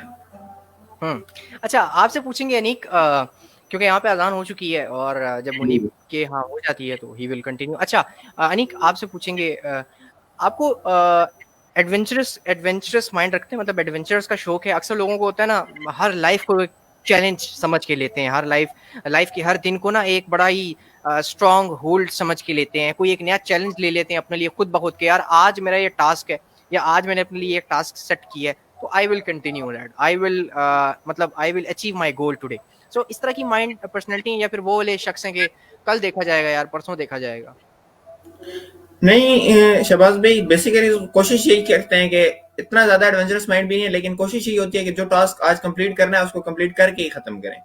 [SPEAKER 1] अच्छा, आपसे पूछेंगे अनीक, क्योंकि यहाँ पे अजान हो चुकी है और जब मुनीब के यहाँ हो जाती है तो ही विल कंटिन्यू। अच्छा, अनीक आपसे पूछेंगे, आपको एडवेंचरस एडवेंचरस माइंड रखते हैं, मतलब एडवेंचरस का शौक है? अक्सर लोगों को होता है ना, हर लाइफ को चैलेंज समझ के लेते हैं, हर लाइफ के हर दिन को ना एक बड़ा ही स्ट्रॉन्ग होल्ड समझ के लेते हैं, कोई एक नया चैलेंज ले लेते हैं अपने लिए खुद ब खुद के, यार आज मेरा ये टास्क है या आज मैंने अपने लिए एक टास्क सेट किया है तो I will continue that, I will achieve my goal today. So इस तरह की माइंड पर्सनैलिटी, या फिर वो वाले शख्स हैं कि कल देखा जाएगा यार, परसों देखा जाएगा?
[SPEAKER 2] नहीं शहबाज भाई, बेसिकली कोशिश यही करते हैं कि इतना ज्यादा एडवेंचरस माइंड भी नहीं है, लेकिन कोशिश यही होती है कि जो टास्क आज कंप्लीट करना है उसको कंप्लीट करके ही खत्म करें।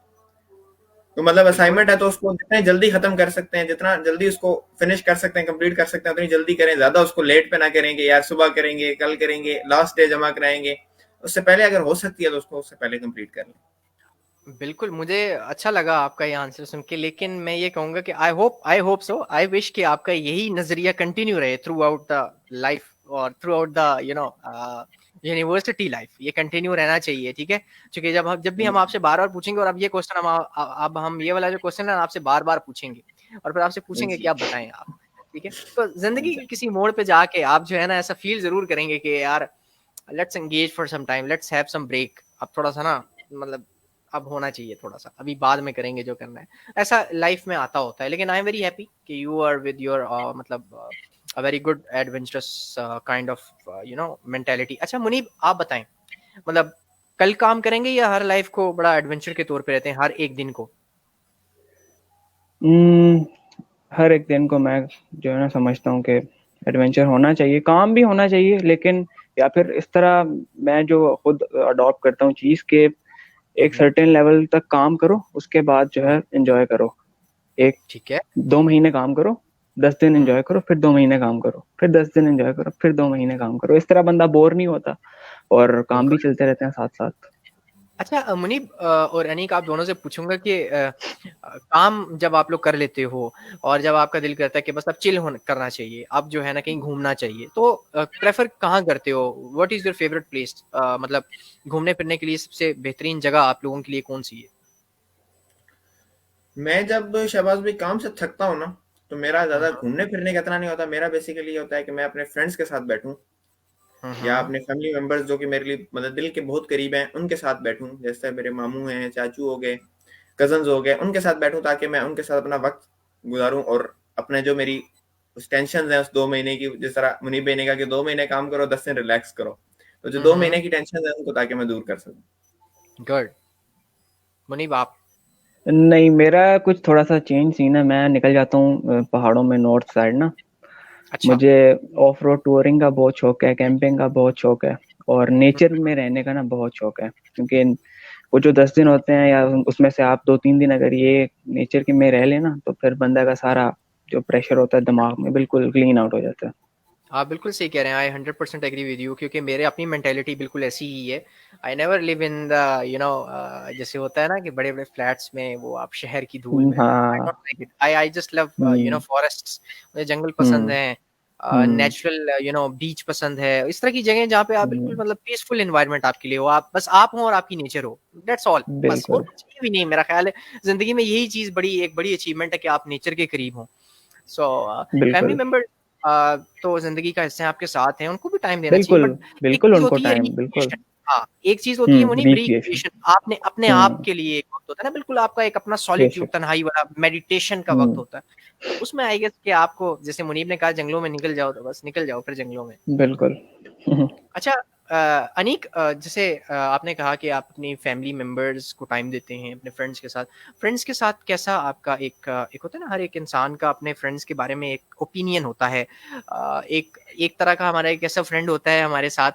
[SPEAKER 2] तो मतलब असाइनमेंट है तो उसको जितने जल्दी खत्म कर सकते हैं, जितना जल्दी उसको फिनिश कर सकते हैं, कंप्लीट कर सकते हैं, उतनी जल्दी करें। ज्यादा उसको लेट पे ना करेंगे, यार सुबह करेंगे, कल करेंगे, लास्ट डे जमा कराएंगे, उससे पहले अगर हो सकती है तो उसको उससे पहले कंप्लीट कर लें।
[SPEAKER 1] बिल्कुल, मुझे अच्छा लगा आपका ये आंसर सुन के, लेकिन मैं ये कहूंगा कि I hope so, I wish कि आपका यही नजरिया कंटिन्यू रहे थ्रू आउट द लाइफ और through out the university life, ये कंटिन्यू रहना चाहिए, ठीक है? क्योंकि जब भी हम आपसे बार बार पूछेंगे, और अब ये क्वेश्चन अब हम ये वाला जो क्वेश्चन है आपसे बार बार पूछेंगे, और फिर आपसे पूछेंगे कि
[SPEAKER 2] जी
[SPEAKER 1] आप बताएं आप, ठीक है? तो जिंदगी के किसी मोड़ पे जाके आप जो है ना ऐसा फील जरूर करेंगे कि यार let's engage for some time, let's have some break, अब थोड़ा सा ना, मतलब अब होना चाहिए थोड़ा सा, अभी बाद में करेंगे जो करना है, ऐसा लाइफ में आता होता है। लेकिन आई एम वेरी हैप्पी कि you are with your a very good adventurous kind of mentality. अच्छा मुनीब, आप बताएं, मतलब कल काम करेंगे या हर लाइफ को बड़ा एडवेंचर के तौर पे रहते हैं, हर एक दिन को?
[SPEAKER 3] हर एक दिन को मैं जो है ना समझता हूँ कि एडवेंचर होना चाहिए, काम भी होना चाहिए, लेकिन या फिर इस तरह मैं जो खुद अडॉप्ट करता हूँ चीज के, एक सर्टेन लेवल तक काम करो, उसके बाद जो है एंजॉय करो। एक
[SPEAKER 1] ठीक है।
[SPEAKER 3] 2 महीने काम करो, 10 दिन एंजॉय करो, फिर 2 महीने काम करो, फिर 10 दिन एंजॉय करो, फिर 2 महीने काम करो। इस तरह बंदा बोर नहीं होता और काम भी
[SPEAKER 1] बिल्कुल।
[SPEAKER 3] चलते रहते हैं साथ साथ।
[SPEAKER 1] अच्छा मुनीब और अनीक, आप दोनों से पूछूंगा कि काम जब आप लोग कर लेते हो और जब आपका दिल करता है कि बस अब चिल करना चाहिए, अब जो है ना कहीं घूमना चाहिए, तो प्रेफर कहाँ करते हो? What is your favourite place? मतलब घूमने फिरने के लिए सबसे बेहतरीन जगह आप लोगों के लिए कौन सी है?
[SPEAKER 2] मैं जब शहबाज भाई काम से थकता हूँ ना, तो मेरा ज्यादा
[SPEAKER 1] हम्म
[SPEAKER 2] घूमने फिरने का इतना नहीं होता। मेरा बेसिकली होता है कि मैं अपने फ्रेंड्स के साथ बैठूं, या
[SPEAKER 1] हम्म
[SPEAKER 2] अपने फैमिली मेंबर्स जो कि मेरे लिए मतलब दिल के बहुत करीब हैं उनके साथ बैठूं। जैसे मेरे मामू हैं, चाचू हो गए, कजन्स हो गए, उनके साथ बैठूं ताकि मैं उनके साथ अपना वक्त गुजारूं, और अपने जो मेरी उस टेंशन है उस 2 महीने की, जिस तरह मुनीब भाई ने कहा कि 2 महीने काम करो, 10 दिन रिलैक्स करो, तो जो दो
[SPEAKER 1] हम्म।
[SPEAKER 2] महीने की टेंशन है उनको ताकि मैं दूर कर सकूं।
[SPEAKER 1] गुड। मुनीब आप?
[SPEAKER 3] नहीं, मेरा कुछ थोड़ा सा चेंज सीन है। मैं निकल जाता हूँ पहाड़ों में, नॉर्थ साइड ना।
[SPEAKER 1] अच्छा।
[SPEAKER 3] मुझे ऑफ रोड टूरिंग का बहुत शौक है, कैंपिंग का बहुत शौक है, और नेचर में रहने का ना बहुत शौक है। क्योंकि वो जो 10 दिन होते हैं या उसमें से आप 2-3 दिन अगर ये नेचर के में रह लेना, तो फिर बंदा का सारा जो प्रेशर होता है दिमाग में बिल्कुल क्लीन आउट हो जाता है।
[SPEAKER 1] आप बिल्कुल सही कह रहे हैं, आई 100% एग्री विद यू, क्योंकि मेरे अपनी मेंटेलिटी बिल्कुल ऐसी ही है। I never live in the जैसे होता है ना कि बड़े बड़े फ्लैट्स में, वो आप शहर की धूल में, आई
[SPEAKER 3] हाँ।
[SPEAKER 1] Don't like it. I just love
[SPEAKER 3] hmm.
[SPEAKER 1] Forests, मुझे जंगल पसंद
[SPEAKER 3] हम्म।
[SPEAKER 1] है,
[SPEAKER 3] हम्म।
[SPEAKER 1] नेचुरल बीच पसंद है, इस तरह की जगह जहाँ पे आप बिल्कुल
[SPEAKER 3] हम्म,
[SPEAKER 1] मतलब पीसफुल एनवायरनमेंट आपके लिए हो, आप बस आप हो और आपकी नेचर हो, दैट्स ऑल, बस और
[SPEAKER 3] बिल्कुल।
[SPEAKER 1] कुछ भी नहीं। मेरा ख्याल है जिंदगी में यही चीज एक बड़ी अचीवमेंट है कि आप नेचर के करीब हो। सो फैमिली
[SPEAKER 3] बिल्कुल।
[SPEAKER 1] मेंबर तो जिंदगी का हिस्सा है, आपके साथ हैं, उनको भी टाइम देना चाहिए,
[SPEAKER 3] बिल्कुल।
[SPEAKER 1] बट एक
[SPEAKER 3] बिल्कुल
[SPEAKER 1] चीज
[SPEAKER 3] उनको
[SPEAKER 1] होती है
[SPEAKER 3] टाइम, बिल्कुल।
[SPEAKER 1] रिक्रिएशन। हाँ, एक चीज होती है मुनीब
[SPEAKER 3] रिक्रिएशन।
[SPEAKER 1] रिक्रिएशन, आपने अपने आप
[SPEAKER 3] हम्म।
[SPEAKER 1] के लिए एक वक्त होता है ना, बिल्कुल आपका एक अपना सॉलिट्यूड,
[SPEAKER 3] बेशक।
[SPEAKER 1] तन्हाई वाला मेडिटेशन का वक्त
[SPEAKER 3] हम्म।
[SPEAKER 1] होता है। तो उसमें आई गेस कि आपको, जैसे मुनीब ने कहा जंगलों में निकल जाओ, तो बस निकल जाओ फिर जंगलों में।
[SPEAKER 3] बिल्कुल।
[SPEAKER 1] अच्छा अनीक, जैसे आपने कहा कि आप अपनी फैमिली मेंबर्स को टाइम देते हैं, अपने फ्रेंड्स के साथ कैसा आपका एक होता है ना, हर एक इंसान का अपने फ्रेंड्स के बारे में एक ओपिनियन होता है। एक एक तरह का हमारा एक ऐसा फ्रेंड होता है हमारे साथ,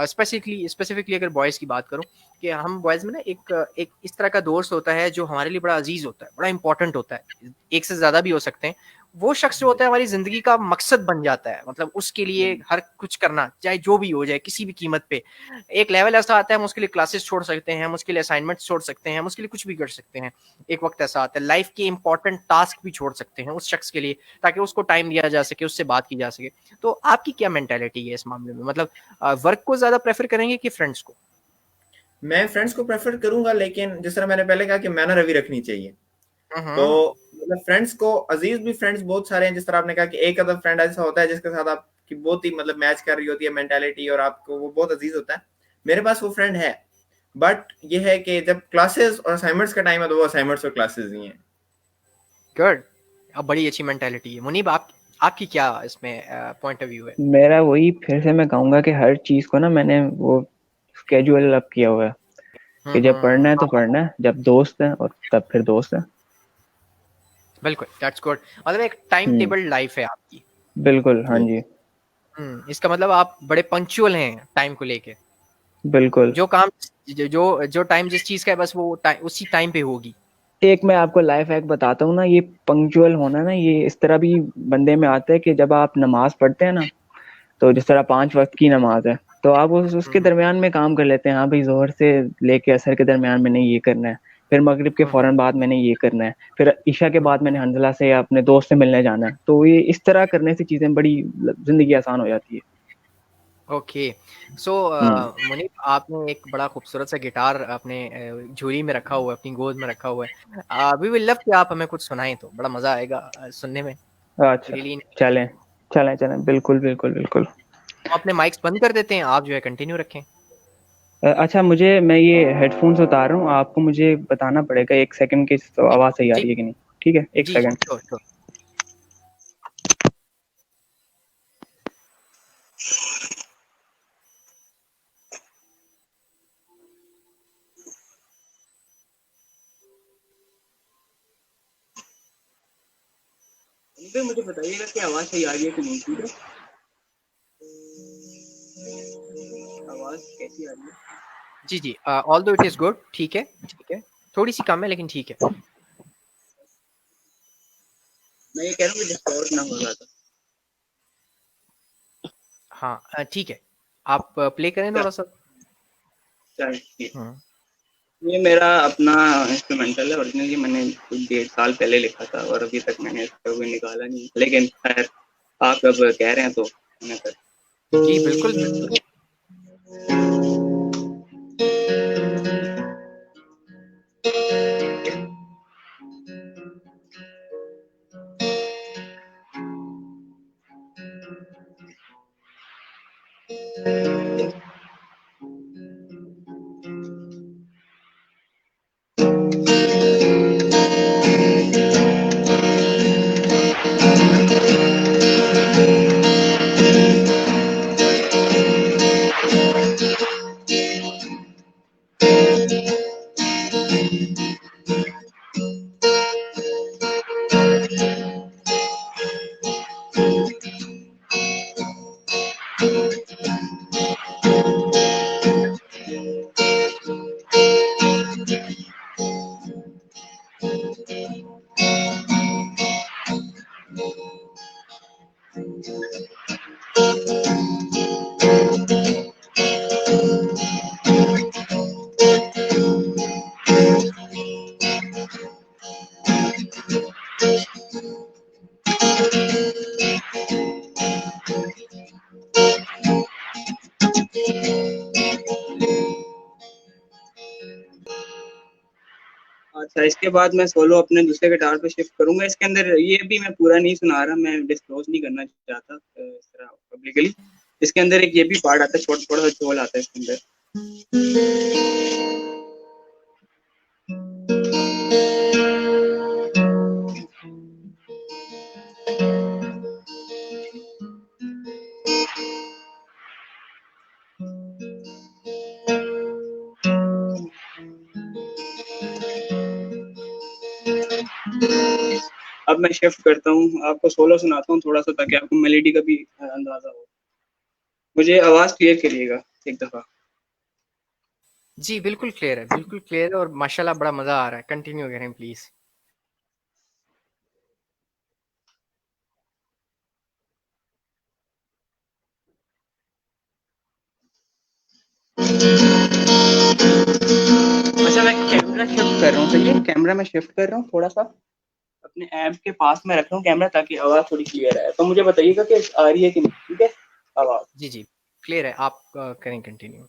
[SPEAKER 1] स्पेसिफिकली अगर बॉयज़ की बात करूँ, कि हम बॉयज़ में ना एक एक इस तरह का दोस्त होता है जो हमारे लिए बड़ा अजीज होता है, बड़ा इंपॉर्टेंट होता है, एक से ज़्यादा भी हो सकते हैं। वो शख्स जो होता है हमारी जिंदगी का मकसद बन जाता है, मतलब उसके लिए हर कुछ करना, चाहे जो भी हो जाए, किसी भी कीमत पे। एक लेवल ऐसा आता है, हम उसके लिए क्लासेस छोड़ सकते हैं, हम उसके लिए असाइनमेंट्स छोड़ सकते हैं, हम उसके लिए कुछ भी कर सकते हैं। एक वक्त ऐसा आता है, लाइफ के इंपॉर्टेंट टास्क भी छोड़ सकते हैं उस शख्स के लिए, ताकि उसको टाइम दिया जा सके, उससे बात की जा सके। तो आपकी क्या मेंटेलिटी है इस मामले में? मतलब वर्क को ज्यादा प्रेफर करेंगे कि फ्रेंड्स को?
[SPEAKER 2] मैं फ्रेंड्स को प्रेफर करूंगा, लेकिन जिस तरह मैंने पहले कहा कि मैनर रवि रखनी चाहिए। तो
[SPEAKER 1] हम्म
[SPEAKER 2] मतलब फ्रेंड्स को, अजीज भी फ्रेंड्स बहुत सारे हैं। जिस तरह आपने कहा कि एक अदर फ्रेंड ऐसा होता है जिसके साथ आपकी बहुत ही मतलब मैच कर रही होती है मेंटालिटी, और आपको वो बहुत अजीज होता है। मेरे पास वो फ्रेंड है, बट ये है कि जब क्लासेस और असाइनमेंट्स का टाइम है तो वो असाइनमेंट्स और क्लासेस ही हैं।
[SPEAKER 1] गुड, अब बड़ी अच्छी मेंटालिटी है। मुनीब, आपकी क्या इसमें पॉइंट ऑफ व्यू है?
[SPEAKER 3] मेरा वही फिर से मैं कहूँगा कि हर चीज़ को ना मैंने वो स्केड्यूल अप किया हुआ है कि जब पढ़ना है तो पढ़ना है, जब दोस्त है और तब फिर दोस्त है।
[SPEAKER 1] बिल्कुल, दैट्स गुड। मतलब एक टाइम टेबल लाइफ है आपकी।
[SPEAKER 3] बिल्कुल, हाँ जी,
[SPEAKER 1] इसका मतलब आप बड़े पंक्चुअल हैं टाइम को लेके।
[SPEAKER 3] बिल्कुल।
[SPEAKER 1] जो काम जो टाइम जिस चीज का है बस वो उसी टाइम पे होगी।
[SPEAKER 3] एक मैं आपको लाइफ हैक बताता हूँ ना, ये पंक्चुअल होना ना, ये इस तरह भी बंदे में आता है कि जब आप नमाज पढ़ते हैं ना, तो जिस तरह 5 वक्त की नमाज है, तो आप उसके दरमियान में काम कर लेते हैं। हाँ भाई, जोहर से लेके असर के दरमियान मैंने ये करना है, फिर मगरिब के फौरन बाद मैंने ये करना है, फिर ईशा के बाद मैंने हंजला से या अपने दोस्त से मिलने जाना है। तो ये इस तरह करने से चीजें बड़ी, जिंदगी आसान हो जाती है।
[SPEAKER 1] ओके, सो मुनीब, आपने एक बड़ा खूबसूरत सा गिटार अपने झोली में रखा हुआ है, अपनी गोद में रखा हुआ है। वी विल लव कि आप हमें कुछ सुनाएं, तो बड़ा मजा आएगा सुनने में।
[SPEAKER 3] अच्छा,
[SPEAKER 1] रियली।
[SPEAKER 3] चलें चलें चलें, बिल्कुल बिल्कुल बिल्कुल।
[SPEAKER 1] अपने माइक्स बंद कर देते हैं, आप जो है कंटिन्यू रखें।
[SPEAKER 3] अच्छा, मैं ये हेडफोन्स उतार रहा हूँ, आपको मुझे बताना पड़ेगा 1 सेकंड की, तो आवाज़ सही आ
[SPEAKER 1] जी
[SPEAKER 3] रही है कि नहीं। ठीक है, 1
[SPEAKER 1] जी जी,
[SPEAKER 3] सेकंड।
[SPEAKER 1] Sure sure.
[SPEAKER 3] मुझे बताइएगा कि आवाज़ सही आ रही है कि नहीं। ठीक है, आवाज़ कैसी आ रही है?
[SPEAKER 1] जी जी, ऑल्दो इट इज गुड, ठीक है ठीक है। थोड़ी सी कम है लेकिन ठीक है।
[SPEAKER 3] मैं ये कह रहा हूँ कि डिस्टॉर्ट ना हो रहा था।
[SPEAKER 1] हाँ ठीक है, आप प्ले करें थोड़ा सा।
[SPEAKER 3] ये मेरा अपना इंस्ट्रूमेंटल है, ओरिजिनली मैंने कुछ 1.5 साल पहले लिखा था और अभी तक मैंने इसका कोई निकाला नहीं, लेकिन खैर आप अब कह रहे हैं तो मैं कर।
[SPEAKER 1] जी बिल्कुल बिल्कुल।
[SPEAKER 3] अच्छा, इसके बाद मैं सोलो अपने दूसरे गिटार पे शिफ्ट करूंगा। इसके अंदर ये भी मैं पूरा नहीं सुना रहा, मैं डिस्क्लोज नहीं करना चाहता इस तरह पब्लिकली। इसके अंदर एक ये भी पार्ट आता है, छोटा सा झोल आता है इसके अंदर। अब मैं शिफ्ट करता हूँ, आपको सोलो सुनाता हूँ थोड़ा सा, ताकि आपको मेलेडी का भी अंदाजा हो। मुझे आवाज क्लियर करिएगा एक दफा।
[SPEAKER 1] जी बिल्कुल क्लियर है, बिल्कुल क्लियर है, और माशाल्लाह बड़ा मजा आ रहा है। कंटिन्यू करें प्लीज।
[SPEAKER 3] अच्छा, मैं कैमरा शिफ्ट कर रहा हूँ, सही है, कैमरा मैं शिफ्ट कर रहा हूँ थोड़ा सा, अपने ऐप के पास में रख रहा हूँ कैमरा, ताकि आवाज थोड़ी क्लियर आए। तो मुझे बताइएगा कि आ रही है कि नहीं। ठीक है, आवाज।
[SPEAKER 1] जी जी क्लियर है, आप करें कंटिन्यू।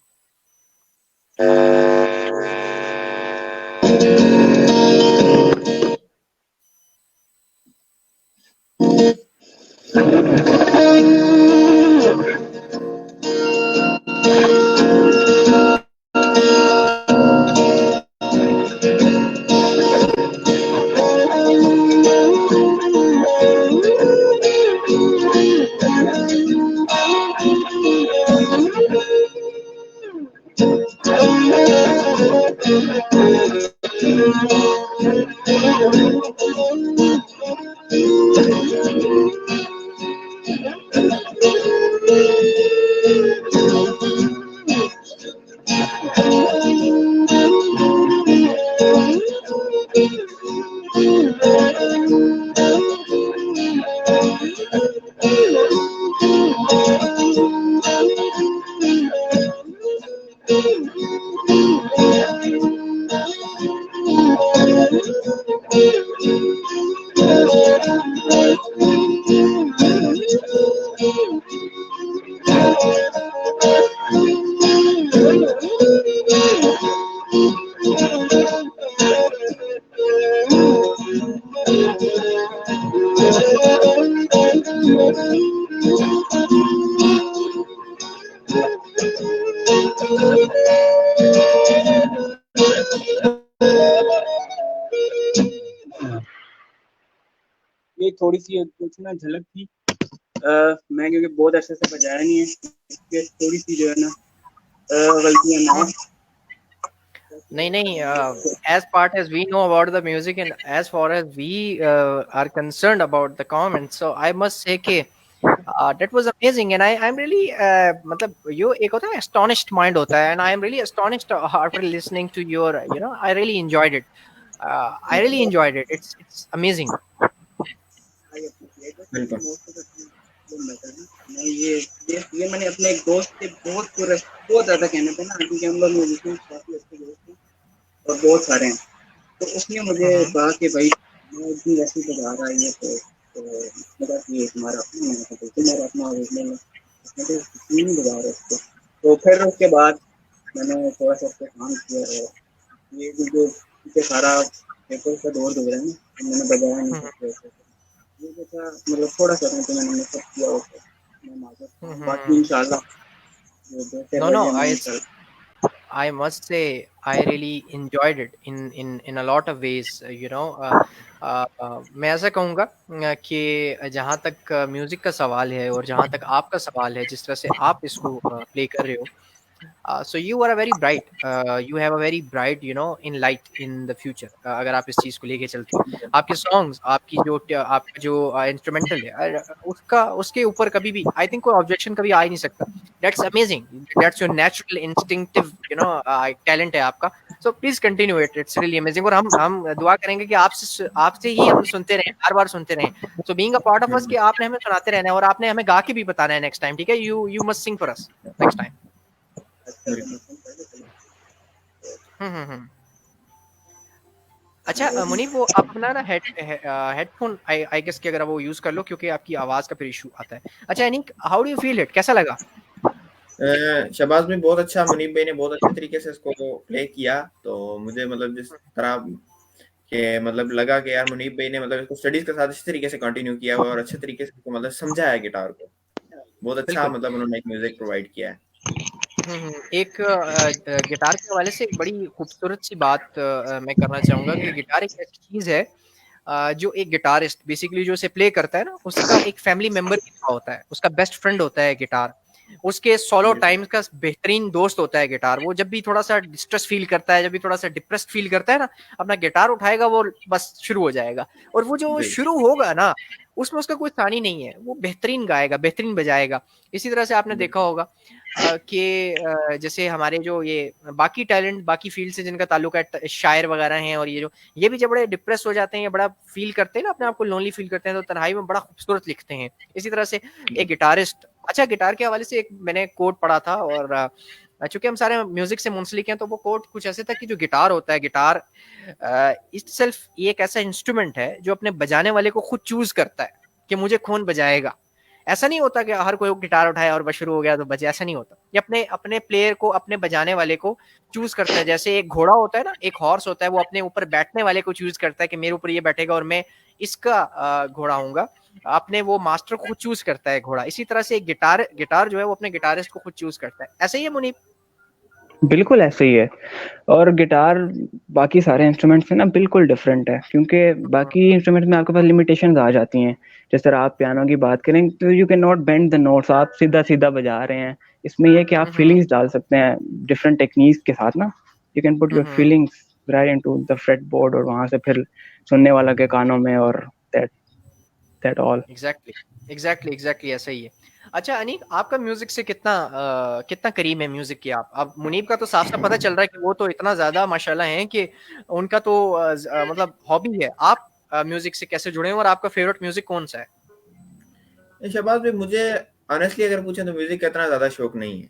[SPEAKER 3] ये थोड़ी सी कुछ ना झलक थी। मैं क्योंकि बहुत अच्छे से बजाया नहीं है, इसलिए थोड़ी सी जो है ना गलतियां ना।
[SPEAKER 1] नहीं नहीं, as part as we know about the music and as far as we are concerned about the comments, so I must say कि that was amazing and I'm really मतलब you एक होता है astonished mind होता है, and I am really astonished after listening to your, you know, I really enjoyed it. I really enjoyed it. It's amazing.
[SPEAKER 2] बिल्कुल।
[SPEAKER 3] मैं ये मैंने अपने एक दोस्त से बहुत ज्यादा कहने पे ना, क्योंकि हम लोग म्यूजिशियन काफी अच्छे दोस्त हैं और बहुत सारे हैं, तो उसने मुझे कहा कि भाई मैं इतनी वैसी बजा रहा है ये तो लगा कि ये तुम्हारा अपना, मैंने कहा तुम्हारा अपना ओरिजिनल है, उसने तो नहीं बजा रहा उसको। तो फिर उसके बाद मैंने थोड़ा सा उस पर काम किया और ये जो सारा पेपर का दौर गुजरा है ना, मैंने बजाया नहीं सकता, ये जो था मतलब थोड़ा सा तो मैंने मेकअप किया होता, मैं माजूद बाकी इंशाल्लाह
[SPEAKER 1] No, no, I must say I really enjoyed it in a lot of ways. You know, मैं ऐसा कहूँगा कि जहाँ तक म्यूजिक का सवाल है और जहाँ तक आपका सवाल है, जिस तरह से आप इसको प्ले कर रहे हो, so you are a very bright, you have a very bright, you know, in light in the future. अगर आप इस चीज को लेके चलते हो, आपके सॉन्ग्स, आपका जो इंस्ट्रूमेंटल है, उसके ऊपर कभी भी आई थिंक कोई ऑब्जेक्शन कभी आ ही नहीं सकता. That's amazing. That's your natural instinctive, you know, talent है आपका. So please continue it. It's really amazing. और हम दुआ करेंगे कि आपसे ही हम सुनते रहें, हर बार सुनते रहें. So being a part of us, कि आपने हमें सुनाते रहना है और आपने हमें गा के भी बताना है नेक्स्ट टाइम. ठीक है? You must sing for us next time. अच्छा मुनीब, वो आप अपना ना हेडफोन आई गेस कि अगर वो यूज कर लो, क्योंकि आपकी आवाज का फिर इशू आता है. अच्छा Aneeq, how do you feel it, कैसा लगा?
[SPEAKER 2] शहबाज में बहुत अच्छा, मुनीब भाई ने बहुत अच्छे तरीके से इसको प्ले किया, तो मुझे मतलब जिस तरह के मतलब लगा कि यार मुनीब भाई ने मतलब इसको स्टडीज के साथ इस तरीके से कंटिन्यू किया हुआ और अच्छे तरीके से मतलब समझाया गिटार को, बहुत अच्छा मतलब उन्होंने एक म्यूजिक प्रोवाइड किया है.
[SPEAKER 1] एक गिटार के हवाले से एक बड़ी खूबसूरत सी बात मैं करना चाहूंगा कि गिटार एक ऐसी चीज है जो एक गिटारिस्ट बेसिकली जो उसे प्ले करता है ना, उसका एक फैमिली मेंबर की तरह होता है, उसका बेस्ट फ्रेंड होता है गिटार, उसके सोलो टाइम्स का बेहतरीन दोस्त होता है गिटार. वो जब भी थोड़ा सा डिस्ट्रेस फील करता है, जब भी थोड़ा सा डिप्रेस्ड फील करता है ना, अपना गिटार उठाएगा, वो बस शुरू हो जाएगा. और वो जो शुरू होगा ना, उसमें उसका कोई सानी नहीं है, वो बेहतरीन गाएगा, बेहतरीन बजाएगा. इसी तरह से आपने देखा होगा कि जैसे हमारे जो ये बाकी टैलेंट बाकी फील्ड से जिनका ताल्लुक है, शायर वगैरह हैं, और ये भी जब बड़े डिप्रेस हो जाते हैं या बड़ा फील करते हैं ना, अपने आप को लोनली फील करते हैं, तो तन्हाई में बड़ा खूबसूरत लिखते हैं. इसी तरह से एक गिटारिस्ट, अच्छा गिटार के हवाले से एक मैंने कोट पढ़ा था, और चूंकि हम सारे म्यूजिक से मुंसलिक हैं, तो वो कोट कुछ ऐसे था कि जो गिटार होता है, गिटार इटसेल्फ ये एक ऐसा इंस्ट्रूमेंट है जो अपने बजाने वाले को खुद चूज करता है कि मुझे कौन बजाएगा. ऐसा नहीं होता कि हर कोई गिटार उठाया और बस शुरू हो गया तो बजे, ऐसा नहीं होता. ये अपने प्लेयर को, अपने बजाने वाले को चूज करता है. जैसे एक घोड़ा होता है ना, एक हॉर्स होता है, वो अपने ऊपर बैठने वाले को चूज करता है कि मेरे ऊपर ये बैठेगा और मैं इसका घोड़ा हूँगा. अपने वो मास्टर को खुद चूज करता है घोड़ा. इसी तरह से एक गिटार जो है वो अपने गिटारिस्ट को खुद चूज करता है. ऐसा ही है मुनीब?
[SPEAKER 3] बिल्कुल ऐसे ही है. और गिटार बाकी सारे इंस्ट्रूमेंट से ना बिल्कुल डिफरेंट है, क्योंकि बाकी इंस्ट्रूमेंट में आपके पास लिमिटेशंस आ जाती हैं. जिस तरह आप पियानो की बात करें तो you can not bend the notes, आप सीधा सीधा बजा रहे हैं. इसमें यह कि आप फीलिंग्स डाल सकते हैं डिफरेंट टेक्निक्स के साथ ना. You can put your feelings right into the freight board, और वहां से फिर सुनने वाला के कानों में, और दैट दैट ऑल।
[SPEAKER 1] एग्जैक्टली ऐसा ही है। अच्छा अनीक, आपका म्यूजिक से कितना करीब है म्यूजिक के आप? अब मुनीब का तो साफ साफ पता चल रहा है कि वो तो इतना ज्यादा माशाल्लाह है कि उनका तो मतलब हॉबी है। आप म्यूजिक से कैसे जुड़े हैं और आपका फेवरेट म्यूजिक कौन सा है?
[SPEAKER 2] शहबाज भाई, मुझे ऑनेस्टली अगर पूछें तो म्यूजिक का इतना ज्यादा शौक नहीं है।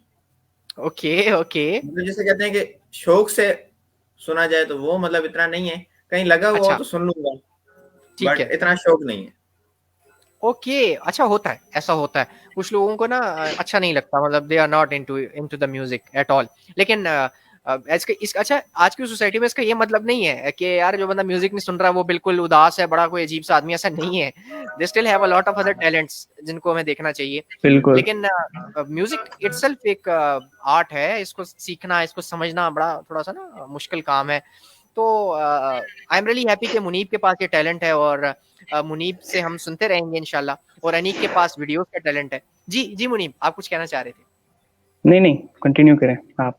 [SPEAKER 1] Okay okay.
[SPEAKER 2] मतलब जैसे कहते हैं कि शौक से सुना जाए तो वो मतलब इतना नहीं है, कहीं लगा हुआ हो
[SPEAKER 1] अच्छा
[SPEAKER 2] तो सुन लूंगा,
[SPEAKER 1] ठीक
[SPEAKER 2] बट
[SPEAKER 1] है।
[SPEAKER 2] इतना शौक नहीं है।
[SPEAKER 1] ओके अच्छा, होता है, ऐसा होता है। कुछ लोगों को ना अच्छा नहीं लगता, मतलब they are not into the music at all. लेकिन अच्छा, आज की सोसाइटी में इसका ये मतलब नहीं है कि यार जो बंदा म्यूजिक नहीं सुन रहा वो बिल्कुल उदास है, बड़ा कोई अजीब सा आदमी, ऐसा नहीं है। They still have a lot of other talents जिनको हमें देखना चाहिए।
[SPEAKER 3] बिल्कुल।
[SPEAKER 1] लेकिन म्यूजिक इटसेल्फ एक आर्ट है, इसको सीखना, इसको समझना बड़ा थोड़ा सा ना मुश्किल काम है। तो आई एम रियली हैप्पी कि मुनीब के पास ये टैलेंट है, और मुनीब से हम सुनते रहेंगे इंशाल्लाह। और अनीक के पास वीडियोस का टैलेंट है। जी जी मुनीब, आप कुछ कहना चाह रहे थे?
[SPEAKER 3] नहीं नहीं, कंटिन्यू करें आप।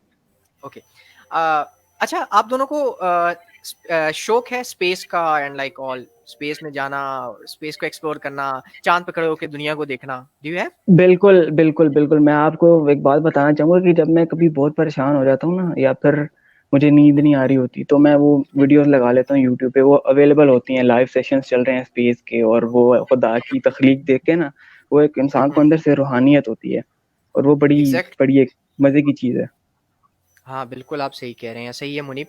[SPEAKER 1] ओके। अच्छा, आप दोनों को शौक है स्पेस का एंड लाइक ऑल, स्पेस में जाना, स्पेस को एक्सप्लोर करना, चांद पे खड़े होकर दुनिया को देखना? Do you have?
[SPEAKER 3] बिल्कुल बिल्कुल बिल्कुल, मैं आपको एक बात बताना चाहूंगा कि जब मैं कभी बहुत परेशान हो जाता हूँ ना, या फिर मुझे नींद नहीं आ रही होती, तो मैं वो वीडियोस लगा लेता हूँ यूट्यूब पे। वो अवेलेबल होती हैं, लाइव सेशंस चल रहे हैं स्पेस के, और वो खुदा की तख्लीक देख के ना, वो एक इंसान को अंदर से रूहानियत होती है, और वो बड़ी
[SPEAKER 1] एग्जैक्ट।
[SPEAKER 3] बड़ी एक मजे की चीज है।
[SPEAKER 1] हाँ बिल्कुल, आप सही कह रहे हैं, सही है मुनीब।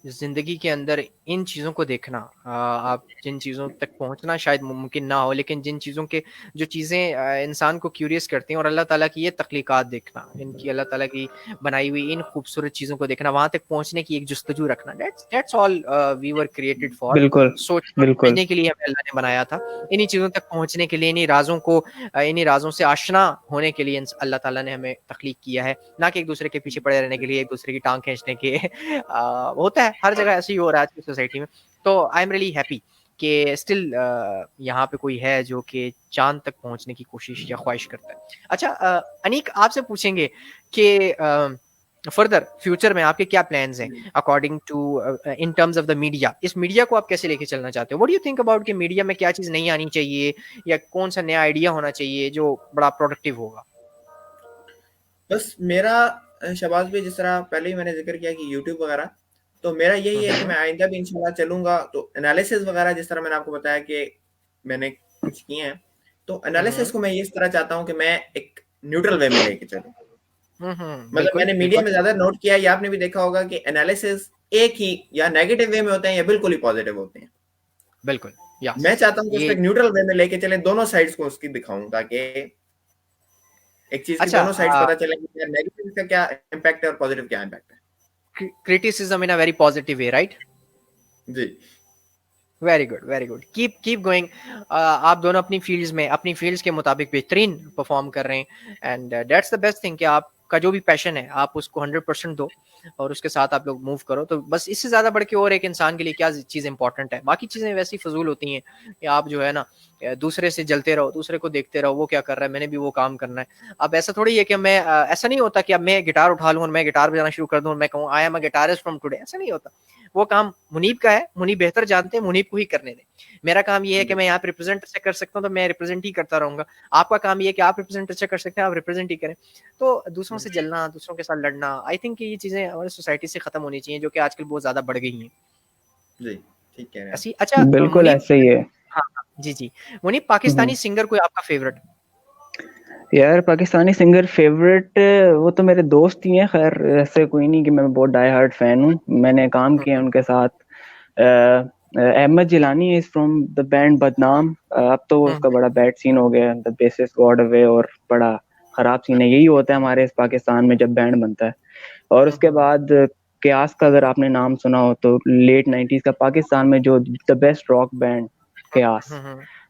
[SPEAKER 1] जिंदगी के अंदर इन चीज़ों को देखना, आप जिन चीज़ों तक पहुंचना शायद मुमकिन ना हो, लेकिन जिन चीज़ों के जो चीज़ें इंसान को क्यूरियस करती हैं, और अल्लाह ताला की ये तख्लीकात देखना, इनकी अल्लाह ताला की बनाई हुई इन खूबसूरत चीज़ों को देखना, वहां तक पहुंचने की एक जुस्तजू रखना, that's all we were created for.
[SPEAKER 3] बिल्कुल
[SPEAKER 1] सोचने और
[SPEAKER 3] बिल्कुल।
[SPEAKER 1] समझने के लिए हमें अल्लाह ने बनाया था। इन्हीं चीज़ों तक पहुंचने के लिए, इन्हीं राजों से आशना होने के लिए अल्लाह ताला ने हमें तख्लीक किया है, ना कि एक दूसरे के पीछे पड़े रहने के लिए, एक दूसरे की टांग खींचने के। होता है हर जगह, ऐसे ही हो रहा है आज की सोसाइटी में। तो आई एम रियली हैप्पी कि स्टिल यहाँ पे कोई है जो कि चांद तक पहुंचने की कोशिश या ख्वाहिश करता है। अच्छा अनीक, आपसे पूछेंगे कि फर्दर फ्यूचर में आपके क्या प्लान्स हैं according to in terms of the media? इस मीडिया को आप कैसे लेके चलना चाहते हो? What do you think about कि मीडिया में क्या चीज़ नहीं आनी चाहिए, या कौन सा नया आइडिया होना चाहिए जो बड़ा प्रोडक्टिव होगा?
[SPEAKER 2] बस मेरा शहबाज भाई, जिस तरह पहले ही मैंने जिक्र किया कि यूट्यूब वगैरह, तो मेरा यही है कि मैं आइंदा भी इंशाल्लाह चलूंगा, तो एनालिसिस वगैरह जिस तरह मैंने आपको बताया कि मैंने कुछ किए हैं, तो एनालिसिस को मैं इस तरह चाहता हूँ कि मैं एक न्यूट्रल वे में लेके चलूँ। मतलब
[SPEAKER 1] बिल्कुल
[SPEAKER 2] मैंने मीडिया
[SPEAKER 1] बिल्कुल
[SPEAKER 2] में ज्यादा नोट किया है, या आपने भी देखा होगा कि एनालिसिस एक ही या नेगेटिव वे में होते हैं या बिल्कुल ही पॉजिटिव होते हैं।
[SPEAKER 1] बिल्कुल। यस।
[SPEAKER 2] मैं चाहता हूँ कि उसको
[SPEAKER 1] ये
[SPEAKER 2] एक न्यूट्रल वे में लेके चले, दोनों साइड्स को उसकी दिखाऊं, ताकि एक चीज की
[SPEAKER 1] अच्छा,
[SPEAKER 2] दोनों साइड्स पता चले कि नेगेटिव का क्या इम्पैक्ट है और पॉजिटिव क्या इम्पैक्ट है।
[SPEAKER 1] Criticism in a very positive way, right?
[SPEAKER 2] जी
[SPEAKER 1] very good very good, keep going. आप दोनों अपनी फील्ड्स के मुताबिक बेहतरीन परफॉर्म कर रहे हैं, and that's the best thing कि आपका जो भी पैशन है आप उसको 100% दो, और उसके साथ आप लोग मूव करो। तो बस इससे ज्यादा बढ़ के और एक इंसान के लिए क्या चीज़ इंपॉर्टेंट है? बाकी चीज़ें वैसी फजूल होती हैं कि आप जो है ना दूसरे से जलते रहो, दूसरे को देखते रहो वो क्या कर रहा है, मैंने भी वो काम करना है। अब ऐसा थोड़ी है कि ऐसा नहीं होता कि अब मैं गिटार उठा लूँ और मैं गिटार बजाना शुरू कर दूँ और मैं कहूँ I am a guitarist from today, ऐसा नहीं होता। वो काम मुनीब का है, मुनीब बेहतर जानते हैं, मुनीब को ही करने दें। मेरा काम ये है कि मैं यहाँ पे रिप्रेजेंट अच्छा कर सकता हूँ तो मैं रिप्रेजेंट ही करता रहूंगा। आपका काम ये है कि आप रिप्रेजेंट अच्छा कर सकते हैं, आप रिप्रेजेंट ही करें। तो दूसरों से जलना, दूसरों के साथ लड़ना, आई थिंक ये चीजें हमारी सोसाइटी से खत्म होनी चाहिए, जो कि आजकल बहुत ज्यादा बढ़ गई हैं।
[SPEAKER 2] जी, ठीक कह रहे हैं आप।
[SPEAKER 1] ऐसी अच्छा
[SPEAKER 3] बिल्कुल
[SPEAKER 1] मुनीब।
[SPEAKER 3] ऐसे ही है।
[SPEAKER 1] हाँ हाँ, जी जी मुनीब, पाकिस्तानी सिंगर कोई आपका फेवरेट?
[SPEAKER 3] यार पाकिस्तानी सिंगर फेवरेट, वो तो मेरे दोस्त ही हैं, खैर ऐसे कोई नहीं कि मैं बहुत डाई हार्ड फैन हूँ। मैंने काम किया उनके साथ। Ahmad Jilani is from the band Badnam. अब तो उसका बड़ा बैड सीन हो गया, द बेसिस गॉड अवे, और बड़ा खराब सीन है। यही होता है हमारे इस पाकिस्तान में जब बैंड बनता है। और उसके बाद क्यास का अगर आपने नाम सुना हो तो, लेट 90s का पाकिस्तान में जो द बेस्ट रॉक बैंड क्यास,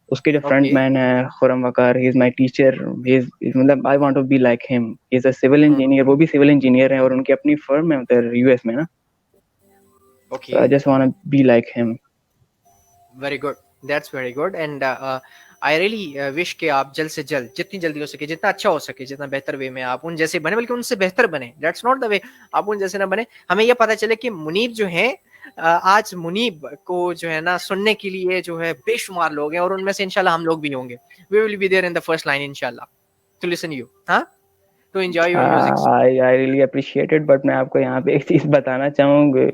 [SPEAKER 3] उसके जो फ्रंट
[SPEAKER 1] ओके।
[SPEAKER 3] मैन है Khurram Waqar, he is my teacher. He is मतलब I want to be like him. He is a civil engineer, वो भी सिविल इंजीनियर है, और उनकी अपनी फर्म है उधर यूएस में ना। तो
[SPEAKER 1] okay,
[SPEAKER 3] I just want to be like him.
[SPEAKER 1] Very good, that's very good. And I really wish कि आप जल्द से जल्द, जितनी जल्दी हो सके, जितना अच्छा हो सके, जितना बेहतर वे में आप उन जैसे बने, बल्कि उनसे बेहतर बने। दैट्स नॉट द वे आप उन जैसे ना बने। हमें यह पता चले कि मुनीब जो है आज मुनीब को जो है ना सुनने के लिए जो है बेशुमार लोग हैं, और उनमें से इंशाल्लाह हम लोग भी होंगे. We will be there in the first line इंशाल्लाह टू लिसन यू, हाँ, to enjoy your music.
[SPEAKER 3] I really appreciate it, but मैं आपको यहाँ पे एक चीज बताना चाहूंगा.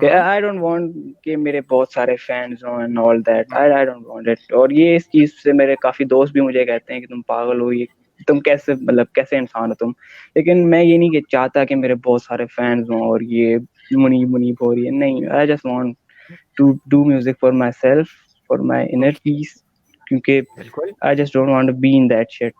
[SPEAKER 3] आई डोंट वांट कि मेरे बहुत सारे फैंस हों and all that. I don't want it. और ये इस चीज से मेरे काफी दोस्त भी मुझे कहते हैं कि तुम पागल हो, ये तुम कैसे, मतलब कैसे इंसान हो तुम. लेकिन मैं ये नहीं कि चाहता कि मेरे बहुत सारे फैंस हों और ये मुनीब मुनीब हो रही है. नहीं, I just want to do music for myself, for my inner peace, क्योंकि
[SPEAKER 1] बिल्कुल.
[SPEAKER 3] I just don't want to be in that shit.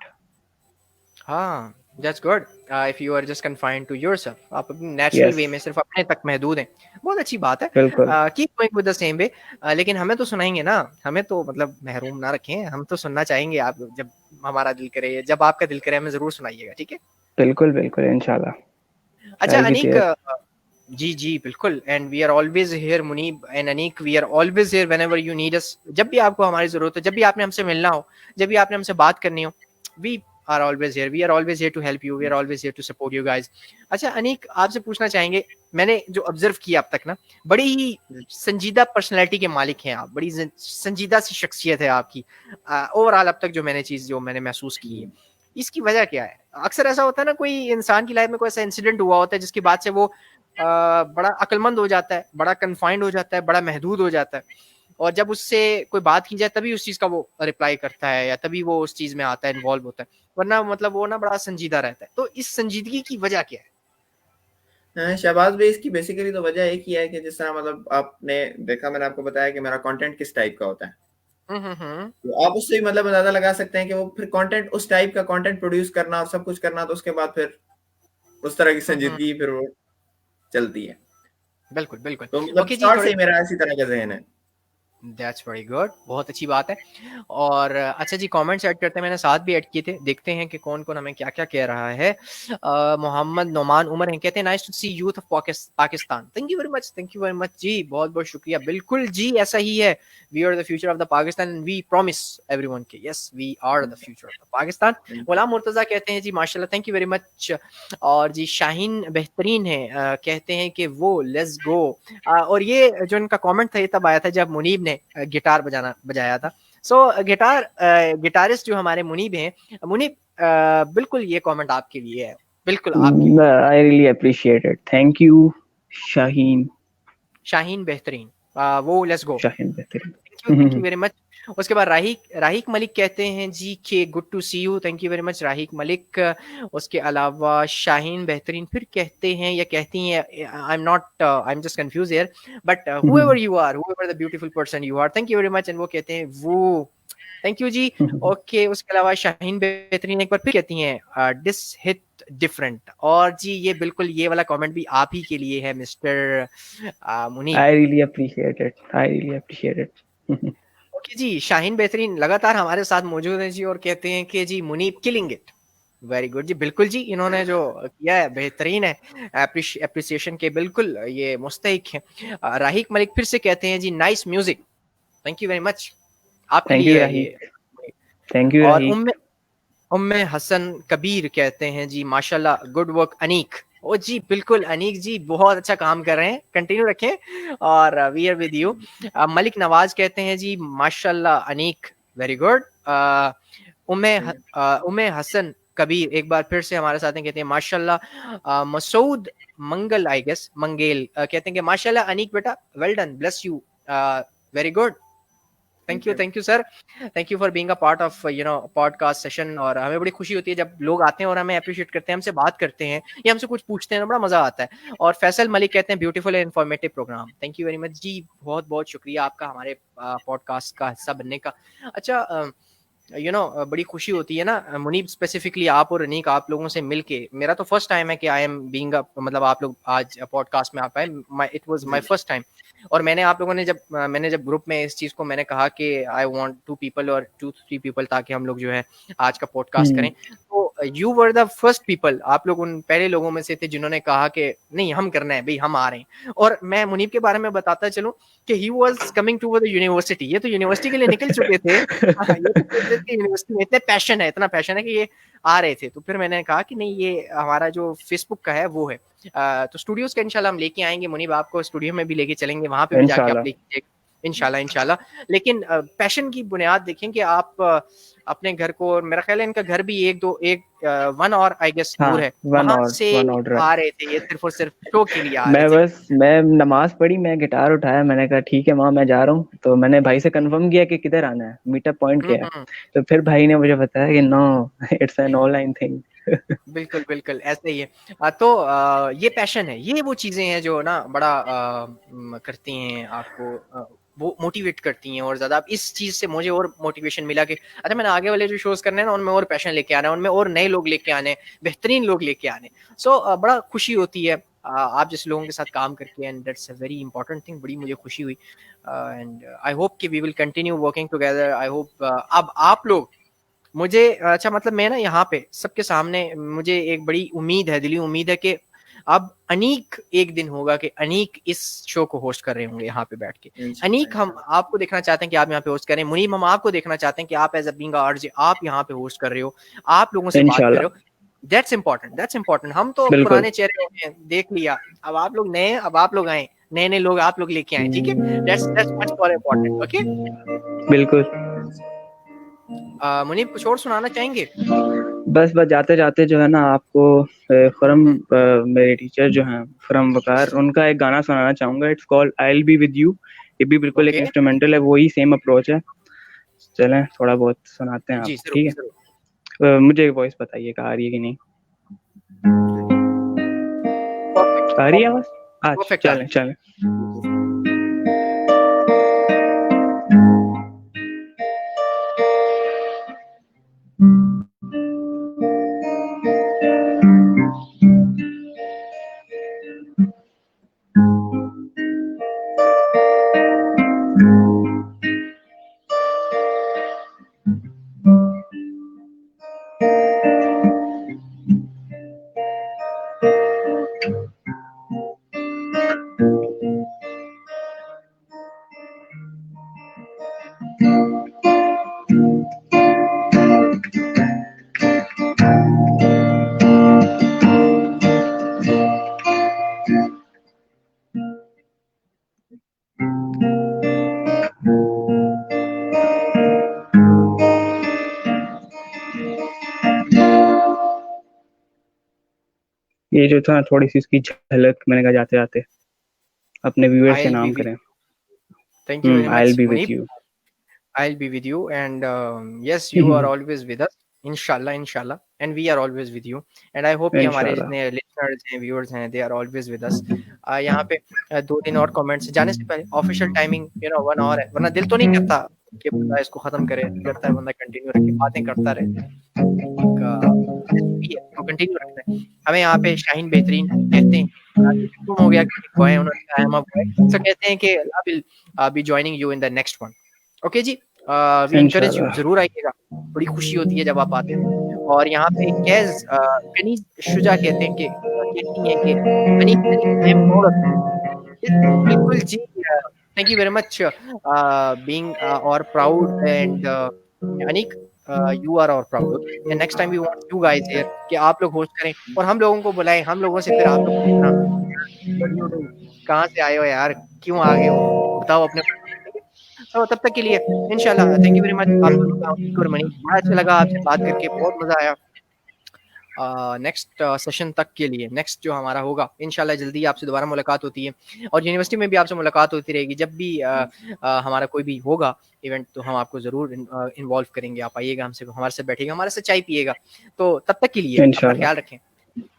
[SPEAKER 1] हाँ, that's good. If you are just confined to yourself, आप अपनी natural way में सिर्फ अपने तक महदूद हैं, बहुत अच्छी बात है.
[SPEAKER 3] बिल्कुल.
[SPEAKER 1] Keep going with the same way. लेकिन हमें तो सुनाएंगे ना, हमें तो मतलब महरूम ना रखें, हम तो सुनना चाहेंगे. आप जब हमारा दिल करे, जब आपका दिल करे, हमें जरूर सुनाइएगा, ठीक है.
[SPEAKER 3] बिल्कुल बिल्कुल इंशाल्लाह.
[SPEAKER 1] अच्छा
[SPEAKER 3] I'll be
[SPEAKER 1] अनीक,
[SPEAKER 3] there.
[SPEAKER 1] जी जी बिल्कुल. And we are always here Muneeb and Aneeq, we are always here whenever you need us. जब भी आपको हमारी जरूरत हो, जब भी आपने हमसे मिलना हो, जब भी आपने हमसे बात करनी हो, we are always here. We are always here to help you. We are always here to support you guys. अच्छा अनीक, आपसे पूछना चाहेंगे, मैंने जो ऑब्जर्व किया अब तक ना, बड़ी ही संजीदा पर्सनैलिटी के मालिक हैं आप, बड़ी संजीदा सी शख्सियत है आपकी. ओवरऑल अब तक जो मैंने चीज़ जो मैंने महसूस की है, इसकी वजह क्या है? अक्सर ऐसा होता है ना, कोई इंसान की लाइफ में कोई ऐसा इंसिडेंट हुआ होता है जिसके बाद से वो बड़ा अक्लमंद हो जाता है, बड़ा कन्फाइंड हो जाता है, बड़ा महदूद हो जाता है, और जब उससे कोई बात की जाए तभी उस चीज का वो रिप्लाई करता है, या तभी वो उस चीज में आता है, इन्वॉल्व होता है, वरना मतलब वो ना बड़ा संजीदा रहता है. तो इस संजीदगी की वजह क्या है?
[SPEAKER 2] शहबाज भाई, इसकी बेसिकली तो वजह एक ही है कि जिस तरह मतलब आपने देखा, मैंने आपको बताया कि मेरा कंटेंट किस टाइप का होता है. तो आप उससे मतलब अंदाजा लगा सकते हैं कि वो फिर कंटेंट, उस टाइप का कंटेंट प्रोड्यूस करना और सब कुछ करना, तो उसके बाद फिर उस तरह की संजीदगी फिर वो चलती है.
[SPEAKER 1] बिल्कुल बिल्कुल.
[SPEAKER 2] तो मतलब
[SPEAKER 1] ओके जी,
[SPEAKER 2] स्टार्ट से ही मेरा इसी तरह का ज़हन है.
[SPEAKER 1] दैट्स वेरी गुड, बहुत अच्छी बात है. और अच्छा जी, कमेंट्स ऐड करते हैं, मैंने साथ भी ऐड किए थे, देखते हैं कि कौन कौन हमें क्या क्या कह रहा है. मोहम्मद नोमान उमर हैं, कहते हैं nice to see youth of Pakistan. Thank you very much, thank you very much जी, बहुत बहुत शुक्रिया. बिल्कुल जी, ऐसा ही है. We are the future of the Pakistan and we promise everyone के yes we are the future of the Pakistan. Ghulam Murtaza कहते हैं जी माशाल्लाह, थैंक यू वेरी मच. और जी शाहीन बेहतरीन है, कहते हैं कि वो लेट्स गो. और ये जो इनका कमेंट था ये तब आया था जब मुनीब ने गिटार बजाया था. सो गिटारिस्ट जो हमारे मुनीब हैं, मुनीब बिल्कुल ये कमेंट आपके लिए है, बिल्कुल आपके लिए.
[SPEAKER 3] I really appreciate it. Thank you Shaheen.
[SPEAKER 1] Shaheen बेहतरीन, वो लेट्स गो.
[SPEAKER 3] शाहीन बेहतरीन.
[SPEAKER 1] Thank you very much. उसके बाद राहिक मलिक कहते हैं जी के good to see you. Thank you very much Rahiq Malik. उसके अलावा शाहीन बेहतरीन फिर कहते हैं या कहती हैं, I am just confuse here, but however you are, however the beautiful person you are, thank you very much. एंड वो कहते हैं वो, थैंक यू जी. ओके, उसके अलावा शाहीन बेहतरीन एक बार फिर कहती हैं डिस हिट डिफरेंट. और जी ये बिल्कुल ये वाला कमेंट भी आप ही के लिए है mister Munib.
[SPEAKER 3] I really appreciate it. I really appreciate it.
[SPEAKER 1] Okay जी, शाहीन बेहतरीन लगातार हमारे साथ मौजूद हैं जी, और कहते हैं कि जी Munib killing it. Very good जी, बिल्कुल जी, इन्होंने जो किया है बेहतरीन है, एप्रिसिएशन के बिल्कुल ये मुस्तहिक हैं. राहिक मलिक फिर से कहते हैं जी nice music. Thank you very much, आपके
[SPEAKER 3] थैंक यू
[SPEAKER 1] लिए
[SPEAKER 3] राहिक. थैंक यू
[SPEAKER 1] और
[SPEAKER 3] राहिक.
[SPEAKER 1] उम्मे हसन कबीर कहते हैं जी माशाल्लाह गुड वर्क अनीक. ओ जी बिल्कुल अनीक जी, बहुत अच्छा काम कर रहे हैं, कंटिन्यू रखें और we are with you. Malik Nawaz कहते हैं जी माशाल्लाह अनीक, वेरी गुड. उम्मे हसन कबीर एक बार फिर से हमारे साथ हैं, कहते हैं माशाल्लाह. मसूद मंगल आई गेस मंगेल कहते हैं कि माशाल्लाह अनीक बेटा, well done, bless you, very good. Thank you sir, thank you for being a part of podcast session. और हमें बड़ी खुशी होती है जब लोग आते हैं और हमें अप्रिशिएट करते हैं, हमसे बात करते हैं या हमसे कुछ पूछते हैं, बड़ा मजा आता है. और फैसल मलिक कहते हैं beautiful and informative programme. Thank you very much जी, बहुत बहुत शुक्रिया आपका हमारे पॉडकास्ट का हिस्सा बनने का. अच्छा बड़ी खुशी होती है ना मुनीब, स्पेसिफिकली आप और अनीक, आप लोगों से मिलके. मेरा तो फर्स्ट टाइम है कि आई एम बीइंग मतलब आप लोग आज पॉडकास्ट में आ पाए. It was my first time. और मैंने आप लोगों ने जब ग्रुप में इस चीज को मैंने कहा कि आई वांट 2 people और 2-3 people ताकि हम लोग जो है आज का पॉडकास्ट करें, तो you were the first people, आप लोग उन पहले लोगों में से थे जिन्होंने कहा कि नहीं हम करना है भाई, हम आ रहे हैं। और मैं मुनीब के बारे में बताता चलूं कि he was coming toward the university, ये तो यूनिवर्सिटी के लिए निकल चुके थे। ये तो कहते थे कि यूनिवर्सिटी में इतना पैशन है कि ये आ रहे थे। तो फिर मैंने कहा कि नहीं, ये हमारा जो फेसबुक का है वो है। तो स्टूडियोज का इंशाल्लाह हम लेके आएंगे, मुनीब आपको स्टूडियो में भी लेके चलेंगे, वहां पे भी जाके आप
[SPEAKER 3] इंशाल्लाह।
[SPEAKER 1] लेके इंशाल्लाह। लेकिन पैशन की बुनियाद देखें कि आप अपने घर को, और मेरा ख्याल है इनका घर भी एक 1 और आई गेस
[SPEAKER 3] हाँ,
[SPEAKER 1] दूर है,
[SPEAKER 3] 1
[SPEAKER 1] वहां
[SPEAKER 3] और
[SPEAKER 1] से
[SPEAKER 3] 1 और ड्राइव।
[SPEAKER 1] आ रहे थे ये सिर्फ और सिर्फ शो के लिए आ रहे थे।
[SPEAKER 3] मैं नमाज पढ़ी, मैं गिटार उठाया, मैंने कहा ठीक है माँ मैं जा रहा हूँ। तो मैंने भाई से कंफर्म किया कि किधर आना है, मीटअप पॉइंट क्या है। तो फिर भाई ने मुझे बताया कि no, it's an online thing.
[SPEAKER 1] बिल्कुल बिल्कुल ऐसे ही है। तो ये पैशन है, ये वो चीजें हैं जो ना बड़ा करती हैं आपको, वो मोटिवेट करती हैं और ज्यादा। अब इस चीज से मुझे और मोटिवेशन मिला कि अच्छा मैंने आगे वाले जो शोज करने हैं ना उनमें और पैशन लेके आना है, उनमें और नए लोग लेके आने, बेहतरीन लोग लेके आने। सो बड़ा खुशी होती है आप जैसे लोगों के साथ काम करके, and that's a very important thing. बड़ी मुझे खुशी हुई एंड आई होप कि we will continue working together. I hope अब आप लोग मुझे, अच्छा मतलब मैं ना यहाँ पे सबके सामने मुझे एक बड़ी उम्मीद है, दिली उम्मीद है कि अब अनीक एक दिन होगा कि अनीक इस शो को होस्ट कर रहे होंगे यहाँ पे बैठ के। अनीक हम आपको देखना चाहते हैं कि आप यहाँ पे होस्ट करें, मुनीब हम आपको देखना चाहते हैं कि आप एज अ बीइंग आरजे आप यहाँ पे होस्ट कर रहे हो, आप लोगों से बात कर रहे हो। That's important. हम तो पुराने चेहरे होते हैं, देख लिया, अब आप लोग नए, अब आप लोग आए, नए लोग आप लोग लेके आए, ठीक है। That's much more important. Okay
[SPEAKER 3] बिल्कुल।
[SPEAKER 1] मुनीब कुछ और सुनाना चाहेंगे?
[SPEAKER 3] बस जाते जाते जो है ना आपको खुरम, मेरे टीचर जो हैं खुरम वकार, उनका एक गाना सुनाना चाहूंगा। It's called I will be with you. ये भी बिल्कुल एक इंस्ट्रूमेंटल है, वही सेम अप्रोच है। चलें थोड़ा बहुत सुनाते हैं आपको, ठीक है। मुझे वॉइस बताइएगा आ रही है कि नहीं, आ रही है आवाज? अच्छा चलें। ये जो था थोड़ी सी इसकी झलक, मैंने कहा जाते जाते अपने व्यूअर्स के नाम करें।
[SPEAKER 1] Thank you very much.
[SPEAKER 3] I'll be with you.
[SPEAKER 1] I'll be with you, and yes, you are always with us. Inshallah, and we are always with you. And I hope कि हमारे जितने listeners हैं, viewers हैं, they are always with us. यहाँ पे 2 दिन और comments जाने से पहले official timing 1 hour है, वरना दिल तो नहीं करता कि बंदा इसको खत्म करे, करता है बंदा कंटिन्यू रखे, बातें करता रहे। तो कंटिन्यू रखना है। हमें यहाँ पे शाहीन बेहतरीन कहते हैं, हो गया कि बॉय, उन्होंने कहा I'm a boy, so कहते हैं कि I will be joining you in the next one. Okay जी, वी एनकरेज यू, जरूर आइएगा, बड़ी खुशी होती है जब आप आते हैं। और यहाँ पे कैज कनीज शुजा कहते हैं कि कहती हैं कि बिल्कुल जी, thank you very much being our proud and Aneeq, you are our proud. Okay, next time we want you guys here कि आप लोग होस्ट करें और हम लोगों को बुलाएं, हम लोगों से फिर आप लोग पूछना कहाँ से आए हो यार, क्यों आ गए हो, बताओ अपने। तो तब तक के लिए इंशाल्लाह थैंक यू वेरी मच आप और मनी, बड़ा अच्छा लगा आपसे बात करके, बहुत मजा आया। नेक्स्ट सेशन तक के लिए, नेक्स्ट जो हमारा होगा इंशाल्लाह जल्दी आपसे दोबारा मुलाकात होती है, और यूनिवर्सिटी में भी आपसे मुलाकात होती रहेगी। जब भी हमारा कोई भी होगा इवेंट तो हम आपको जरूर इन्वॉल्व करेंगे, आप आइएगा, हमसे हमारे साथ बैठिएगा, हमारे साथ चाय पिएगा। तो तब तक के लिए अपना ख्याल रखें,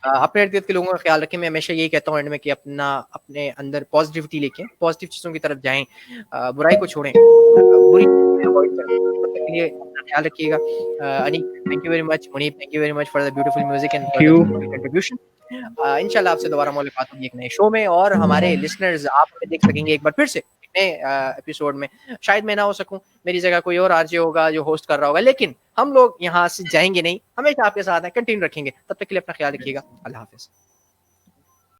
[SPEAKER 1] अपने इर्द गिर्द के लोगों का ख्याल रखें। मैं हमेशा यही कहता हूँ एंड में कि अपने अंदर पॉजिटिविटी लेके पॉजिटिव चीज़ों की तरफ जाएं, बुराई को छोड़ें, बुरी लिए अपना ख्याल रखिएगा। Aneeq thank you very much, Muneeb thank you very much for the beautiful music and contribution. इंशाल्लाह आपसे दोबारा मुलाकात होगी एक नए शो में, और हमारे लिसनर्स आप देख सकेंगे एक बार फिर से नए एपिसोड में। शायद मैं ना हो सकूं, मेरी जगह कोई और आरजे होगा जो होस्ट कर रहा होगा, लेकिन हम लोग यहाँ से जाएंगे नहीं, हमेशा आपके साथ हैं, कंटिन्यू रखेंगे। तब तक के लिए अपना ख्याल रखिएगा। अल्लाह हाफिज।